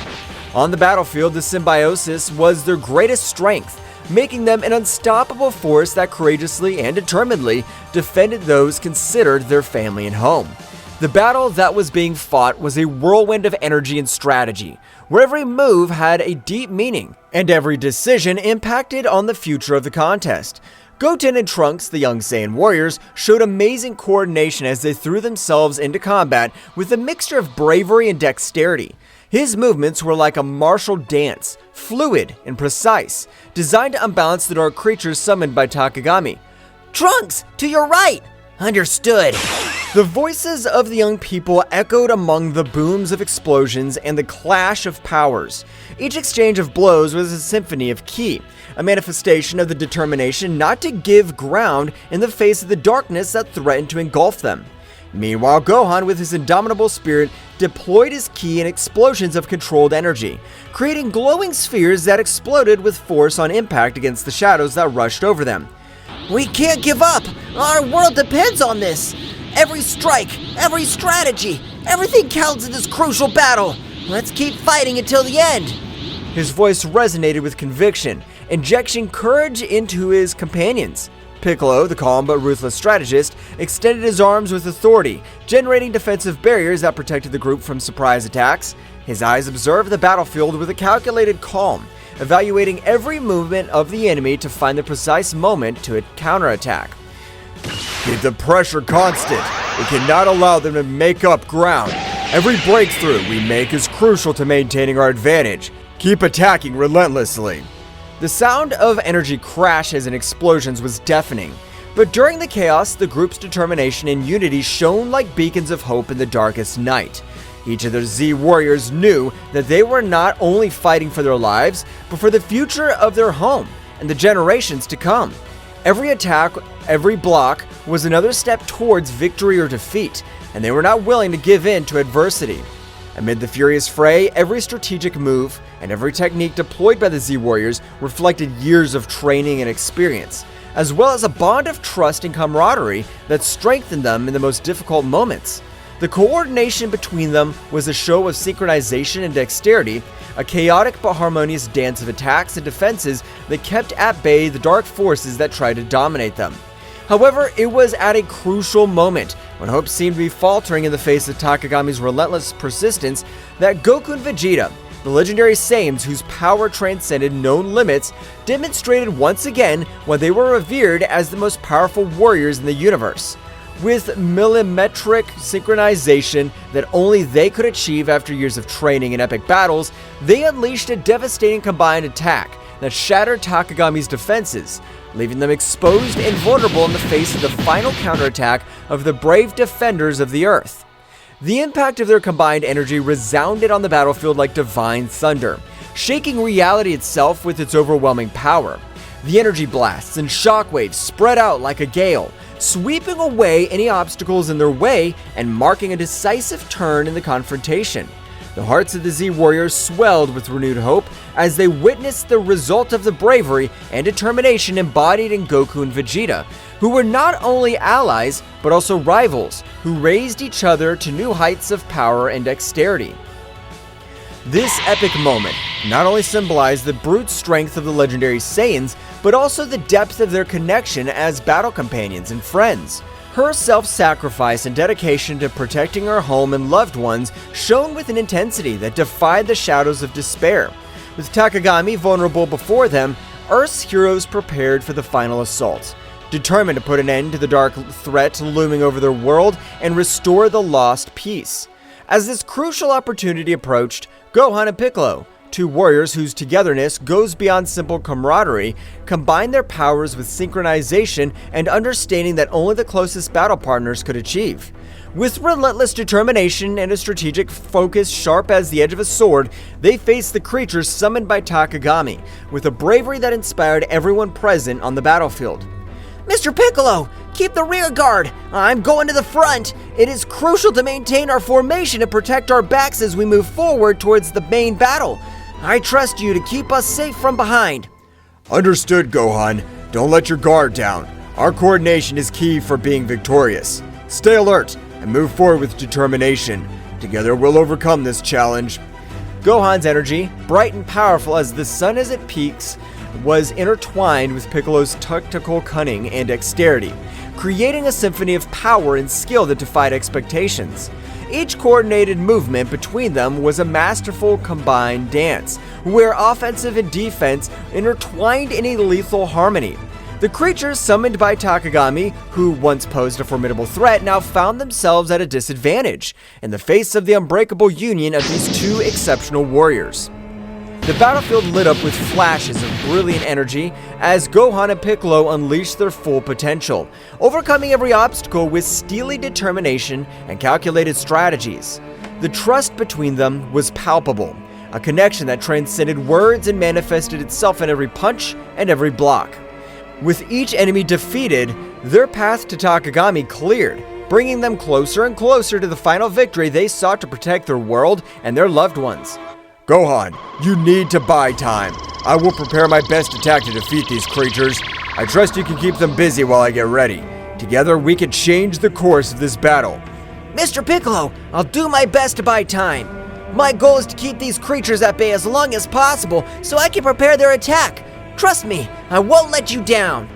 On the battlefield, the symbiosis was their greatest strength, making them an unstoppable force that courageously and determinedly defended those considered their family and home. The battle that was being fought was a whirlwind of energy and strategy, where every move had a deep meaning, and every decision impacted on the future of the contest. Goten and Trunks, the young Saiyan warriors, showed amazing coordination as they threw themselves into combat with a mixture of bravery and dexterity. His movements were like a martial dance, fluid and precise, designed to unbalance the dark creatures summoned by Takagami. Trunks, to your right! Understood. The voices of the young people echoed among the booms of explosions and the clash of powers. Each exchange of blows was a symphony of ki, a manifestation of the determination not to give ground in the face of the darkness that threatened to engulf them. Meanwhile, Gohan, with his indomitable spirit, deployed his ki in explosions of controlled energy, creating glowing spheres that exploded with force on impact against the shadows that rushed over them. We can't give up! Our world depends on this! Every strike, every strategy, everything counts in this crucial battle! Let's keep fighting until the end! His voice resonated with conviction, injecting courage into his companions. Piccolo, the calm but ruthless strategist, extended his arms with authority, generating defensive barriers that protected the group from surprise attacks. His eyes observed the battlefield with a calculated calm, evaluating every movement of the enemy to find the precise moment to counterattack. Keep the pressure constant. We cannot allow them to make up ground. Every breakthrough we make is crucial to maintaining our advantage. Keep attacking relentlessly. The sound of energy crashes and explosions was deafening, but during the chaos, the group's determination and unity shone like beacons of hope in the darkest night. Each of the Z warriors knew that they were not only fighting for their lives, but for the future of their home and the generations to come. Every attack, every block was another step towards victory or defeat, and they were not willing to give in to adversity. Amid the furious fray, every strategic move and every technique deployed by the Z warriors reflected years of training and experience, as well as a bond of trust and camaraderie that strengthened them in the most difficult moments. The coordination between them was a show of synchronization and dexterity, a chaotic but harmonious dance of attacks and defenses that kept at bay the dark forces that tried to dominate them. However, it was at a crucial moment, when hope seemed to be faltering in the face of Takagami's relentless persistence, that Goku and Vegeta, the legendary Saiyans whose power transcended known limits, demonstrated once again why they were revered as the most powerful warriors in the universe. With millimetric synchronization that only they could achieve after years of training and epic battles, they unleashed a devastating combined attack that shattered Takagami's defenses, leaving them exposed and vulnerable in the face of the final counterattack of the brave defenders of the Earth. The impact of their combined energy resounded on the battlefield like divine thunder, shaking reality itself with its overwhelming power. The energy blasts and shockwaves spread out like a gale, sweeping away any obstacles in their way and marking a decisive turn in the confrontation. The hearts of the Z warriors swelled with renewed hope as they witnessed the result of the bravery and determination embodied in Goku and Vegeta, who were not only allies but also rivals who raised each other to new heights of power and dexterity. This epic moment not only symbolized the brute strength of the legendary Saiyans, but also the depth of their connection as battle companions and friends. Her self-sacrifice and dedication to protecting her home and loved ones shone with an intensity that defied the shadows of despair. With Takagami vulnerable before them, Earth's heroes prepared for the final assault, determined to put an end to the dark threat looming over their world and restore the lost peace. As this crucial opportunity approached, Gohan and Piccolo, two warriors whose togetherness goes beyond simple camaraderie, combined their powers with synchronization and understanding that only the closest battle partners could achieve. With relentless determination and a strategic focus sharp as the edge of a sword, they faced the creatures summoned by Takagami, with a bravery that inspired everyone present on the battlefield. Mr. Piccolo, keep the rear guard. I'm going to the front. It is crucial to maintain our formation and protect our backs as we move forward towards the main battle. I trust you to keep us safe from behind. Understood, Gohan. Don't let your guard down. Our coordination is key for being victorious. Stay alert and move forward with determination. Together we'll overcome this challenge. Gohan's energy, bright and powerful as the sun as it peaks, was intertwined with Piccolo's tactical cunning and dexterity, creating a symphony of power and skill that defied expectations. Each coordinated movement between them was a masterful combined dance, where offensive and defense intertwined in a lethal harmony. The creatures summoned by Takagami, who once posed a formidable threat, now found themselves at a disadvantage in the face of the unbreakable union of these two exceptional warriors. The battlefield lit up with flashes of brilliant energy as Gohan and Piccolo unleashed their full potential, overcoming every obstacle with steely determination and calculated strategies. The trust between them was palpable, a connection that transcended words and manifested itself in every punch and every block. With each enemy defeated, their path to Takagami cleared, bringing them closer and closer to the final victory they sought to protect their world and their loved ones. Gohan, you need to buy time. I will prepare my best attack to defeat these creatures. I trust you can keep them busy while I get ready. Together, we can change the course of this battle. Mr. Piccolo, I'll do my best to buy time. My goal is to keep these creatures at bay as long as possible so I can prepare their attack. Trust me, I won't let you down.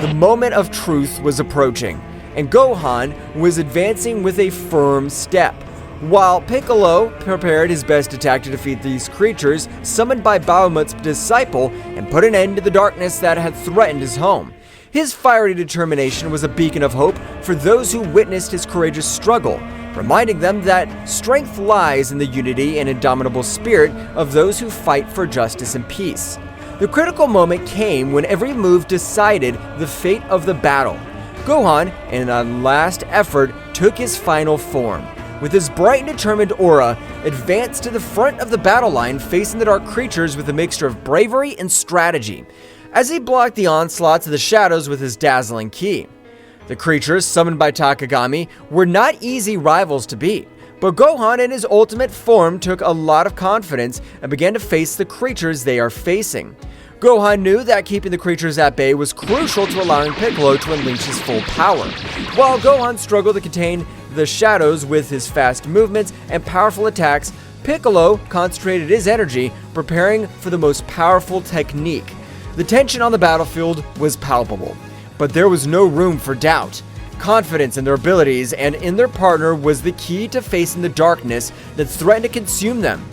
The moment of truth was approaching, and Gohan was advancing with a firm step, while Piccolo prepared his best attack to defeat these creatures summoned by Bahamut's disciple and put an end to the darkness that had threatened his home. His fiery determination was a beacon of hope for those who witnessed his courageous struggle, reminding them that strength lies in the unity and indomitable spirit of those who fight for justice and peace. The critical moment came when every move decided the fate of the battle. Gohan, in a last effort, took his final form. With his bright and determined aura, advanced to the front of the battle line, facing the dark creatures with a mixture of bravery and strategy, as he blocked the onslaughts of the shadows with his dazzling ki. The creatures, summoned by Takagami, were not easy rivals to beat, but Gohan in his ultimate form took a lot of confidence and began to face the creatures they are facing. Gohan knew that keeping the creatures at bay was crucial to allowing Piccolo to unleash his full power, while Gohan struggled to contain the shadows with his fast movements and powerful attacks. Piccolo concentrated his energy, preparing for the most powerful technique. The tension on the battlefield was palpable, but there was no room for doubt. Confidence in their abilities and in their partner was the key to facing the darkness that threatened to consume them.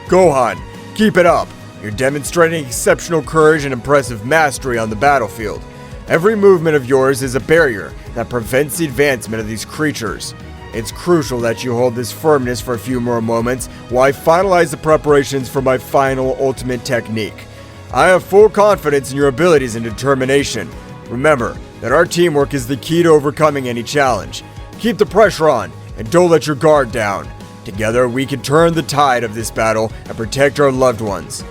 Gohan, keep it up. You're demonstrating exceptional courage and impressive mastery on the battlefield. Every movement of yours is a barrier that prevents the advancement of these creatures. It's crucial that you hold this firmness for a few more moments while I finalize the preparations for my final ultimate technique. I have full confidence in your abilities and determination. Remember that our teamwork is the key to overcoming any challenge. Keep the pressure on and don't let your guard down. Together we can turn the tide of this battle and protect our loved ones.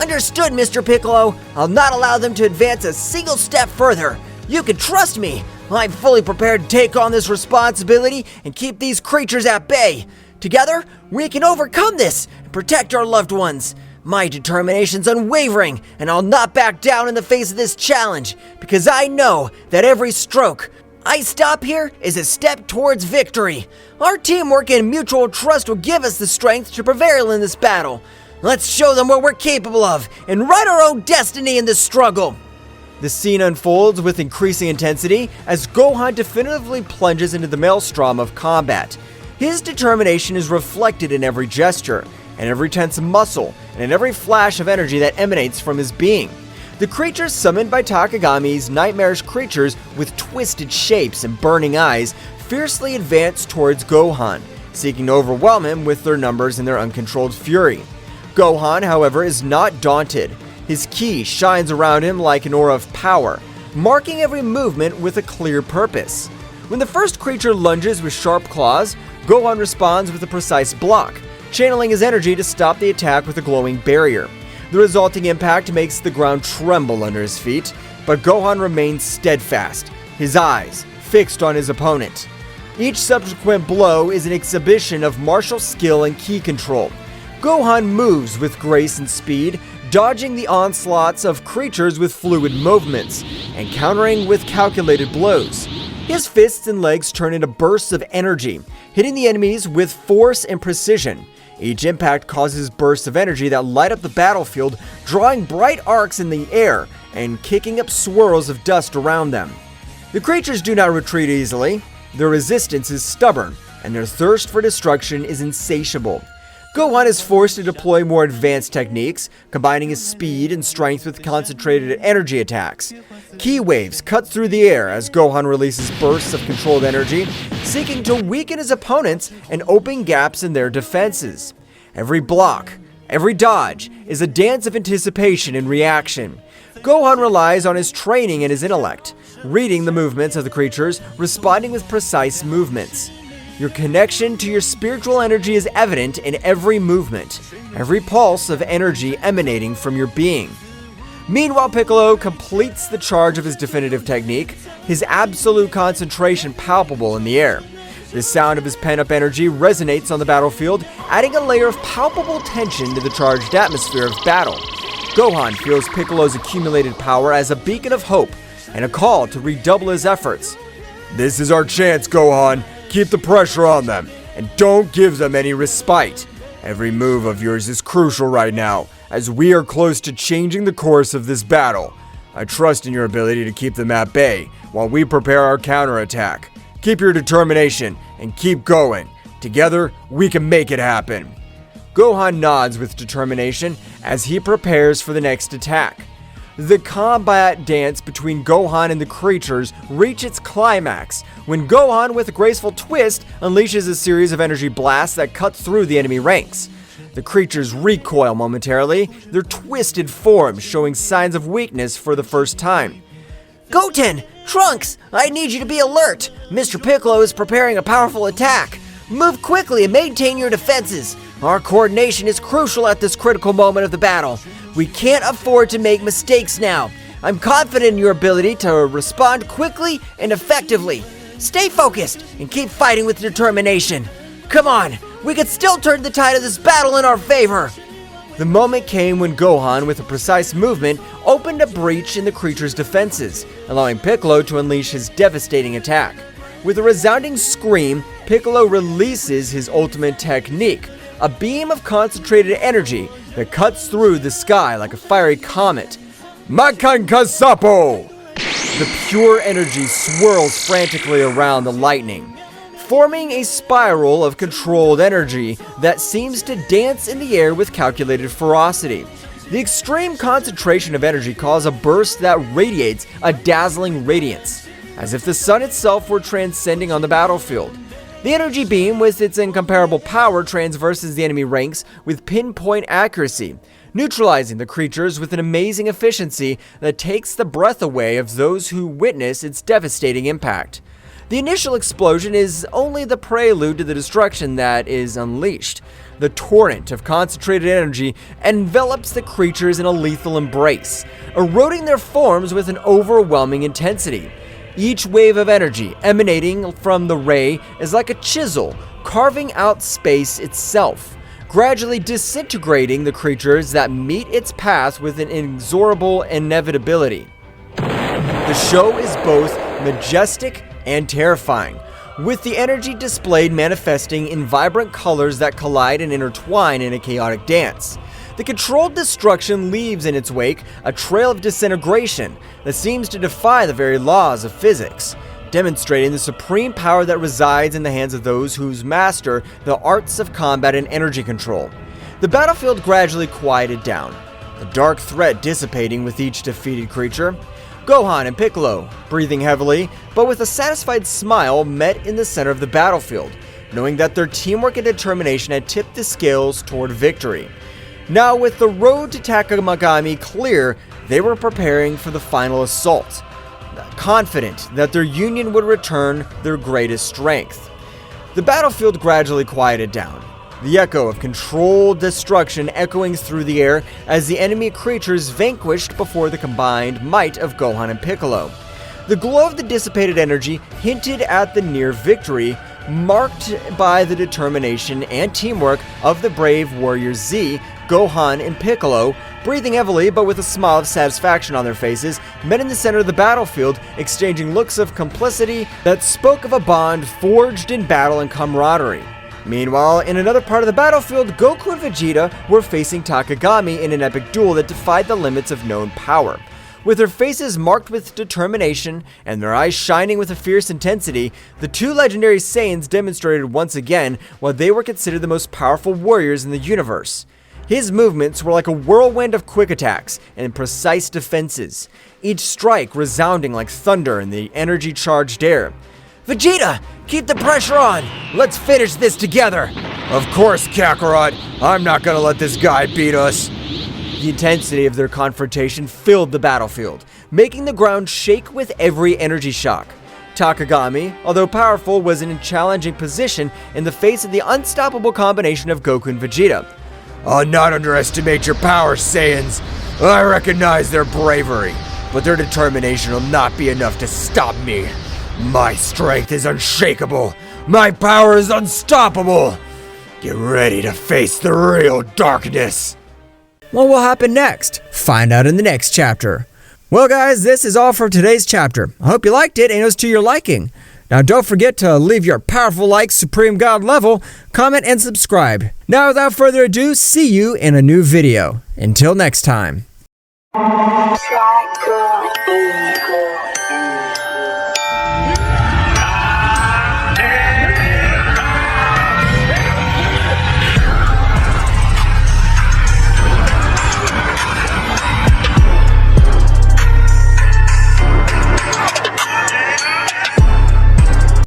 Understood, Mr. Piccolo. I'll not allow them to advance a single step further. You can trust me. I'm fully prepared to take on this responsibility and keep these creatures at bay. Together, we can overcome this and protect our loved ones. My determination's unwavering, and I'll not back down in the face of this challenge, because I know that every stroke I stop here is a step towards victory. Our teamwork and mutual trust will give us the strength to prevail in this battle. Let's show them what we're capable of and write our own destiny in this struggle. The scene unfolds with increasing intensity as Gohan definitively plunges into the maelstrom of combat. His determination is reflected in every gesture, in every tense muscle, and in every flash of energy that emanates from his being. The creatures summoned by Takagami's nightmarish creatures with twisted shapes and burning eyes fiercely advance towards Gohan, seeking to overwhelm him with their numbers and their uncontrolled fury. Gohan, however, is not daunted. His ki shines around him like an aura of power, marking every movement with a clear purpose. When the first creature lunges with sharp claws, Gohan responds with a precise block, channeling his energy to stop the attack with a glowing barrier. The resulting impact makes the ground tremble under his feet, but Gohan remains steadfast, his eyes fixed on his opponent. Each subsequent blow is an exhibition of martial skill and ki control. Gohan moves with grace and speed, dodging the onslaughts of creatures with fluid movements, and countering with calculated blows. His fists and legs turn into bursts of energy, hitting the enemies with force and precision. Each impact causes bursts of energy that light up the battlefield, drawing bright arcs in the air and kicking up swirls of dust around them. The creatures do not retreat easily. Their resistance is stubborn, and their thirst for destruction is insatiable. Gohan is forced to deploy more advanced techniques, combining his speed and strength with concentrated energy attacks. Ki waves cut through the air as Gohan releases bursts of controlled energy, seeking to weaken his opponents and open gaps in their defenses. Every block, every dodge, is a dance of anticipation and reaction. Gohan relies on his training and his intellect, reading the movements of the creatures, responding with precise movements. Your connection to your spiritual energy is evident in every movement, every pulse of energy emanating from your being. Meanwhile, Piccolo completes the charge of his definitive technique, his absolute concentration palpable in the air. The sound of his pent-up energy resonates on the battlefield, adding a layer of palpable tension to the charged atmosphere of battle. Gohan feels Piccolo's accumulated power as a beacon of hope and a call to redouble his efforts. This is our chance, Gohan. Keep the pressure on them, and don't give them any respite. Every move of yours is crucial right now, as we are close to changing the course of this battle. I trust in your ability to keep them at bay while we prepare our counterattack. Keep your determination and keep going. Together, we can make it happen. Gohan nods with determination as he prepares for the next attack. The combat dance between Gohan and the creatures reach its climax when Gohan, with a graceful twist, unleashes a series of energy blasts that cut through the enemy ranks. The creatures recoil momentarily, their twisted forms showing signs of weakness for the first time. Goten! Trunks! I need you to be alert! Mr. Piccolo is preparing a powerful attack! Move quickly and maintain your defenses! Our coordination is crucial at this critical moment of the battle. We can't afford to make mistakes now. I'm confident in your ability to respond quickly and effectively. Stay focused and keep fighting with determination. Come on, we can still turn the tide of this battle in our favor. The moment came when Gohan, with a precise movement, opened a breach in the creature's defenses, allowing Piccolo to unleash his devastating attack. With a resounding scream, Piccolo releases his ultimate technique, a beam of concentrated energy that cuts through the sky like a fiery comet. Makankasapo! The pure energy swirls frantically around the lightning, forming a spiral of controlled energy that seems to dance in the air with calculated ferocity. The extreme concentration of energy causes a burst that radiates a dazzling radiance, as if the sun itself were transcending on the battlefield. The energy beam, with its incomparable power, transverses the enemy ranks with pinpoint accuracy, neutralizing the creatures with an amazing efficiency that takes the breath away of those who witness its devastating impact. The initial explosion is only the prelude to the destruction that is unleashed. The torrent of concentrated energy envelops the creatures in a lethal embrace, eroding their forms with an overwhelming intensity. Each wave of energy emanating from the ray is like a chisel, carving out space itself, gradually disintegrating the creatures that meet its path with an inexorable inevitability. The show is both majestic and terrifying, with the energy displayed manifesting in vibrant colors that collide and intertwine in a chaotic dance. The controlled destruction leaves in its wake a trail of disintegration that seems to defy the very laws of physics, demonstrating the supreme power that resides in the hands of those who master the arts of combat and energy control. The battlefield gradually quieted down, the dark threat dissipating with each defeated creature. Gohan and Piccolo, breathing heavily, but with a satisfied smile, met in the center of the battlefield, knowing that their teamwork and determination had tipped the scales toward victory. Now, with the road to Takamagami clear, they were preparing for the final assault, confident that their union would return their greatest strength. The battlefield gradually quieted down, the echo of controlled destruction echoing through the air as the enemy creatures vanquished before the combined might of Gohan and Piccolo. The glow of the dissipated energy hinted at the near victory, marked by the determination and teamwork of the brave warriors Z, Gohan, and Piccolo. Breathing heavily but with a smile of satisfaction on their faces, met in the center of the battlefield, exchanging looks of complicity that spoke of a bond forged in battle and camaraderie. Meanwhile, in another part of the battlefield, Goku and Vegeta were facing Takagami in an epic duel that defied the limits of known power. With their faces marked with determination and their eyes shining with a fierce intensity, the two legendary Saiyans demonstrated once again why they were considered the most powerful warriors in the universe. His movements were like a whirlwind of quick attacks and precise defenses, each strike resounding like thunder in the energy-charged air. Vegeta, keep the pressure on! Let's finish this together! Of course, Kakarot. I'm not gonna let this guy beat us. The intensity of their confrontation filled the battlefield, making the ground shake with every energy shock. Takagami, although powerful, was in a challenging position in the face of the unstoppable combination of Goku and Vegeta. I'll not underestimate your power, Saiyans. I recognize their bravery, but their determination will not be enough to stop me. My strength is unshakable. My power is unstoppable. Get ready to face the real darkness. What will happen next? Find out in the next chapter. Well, guys, this is all for today's chapter. I hope you liked it and it was to your liking. Now, don't forget to leave your powerful like Supreme God level, comment, and subscribe. Now, without further ado, see you in a new video. Until next time. Psycho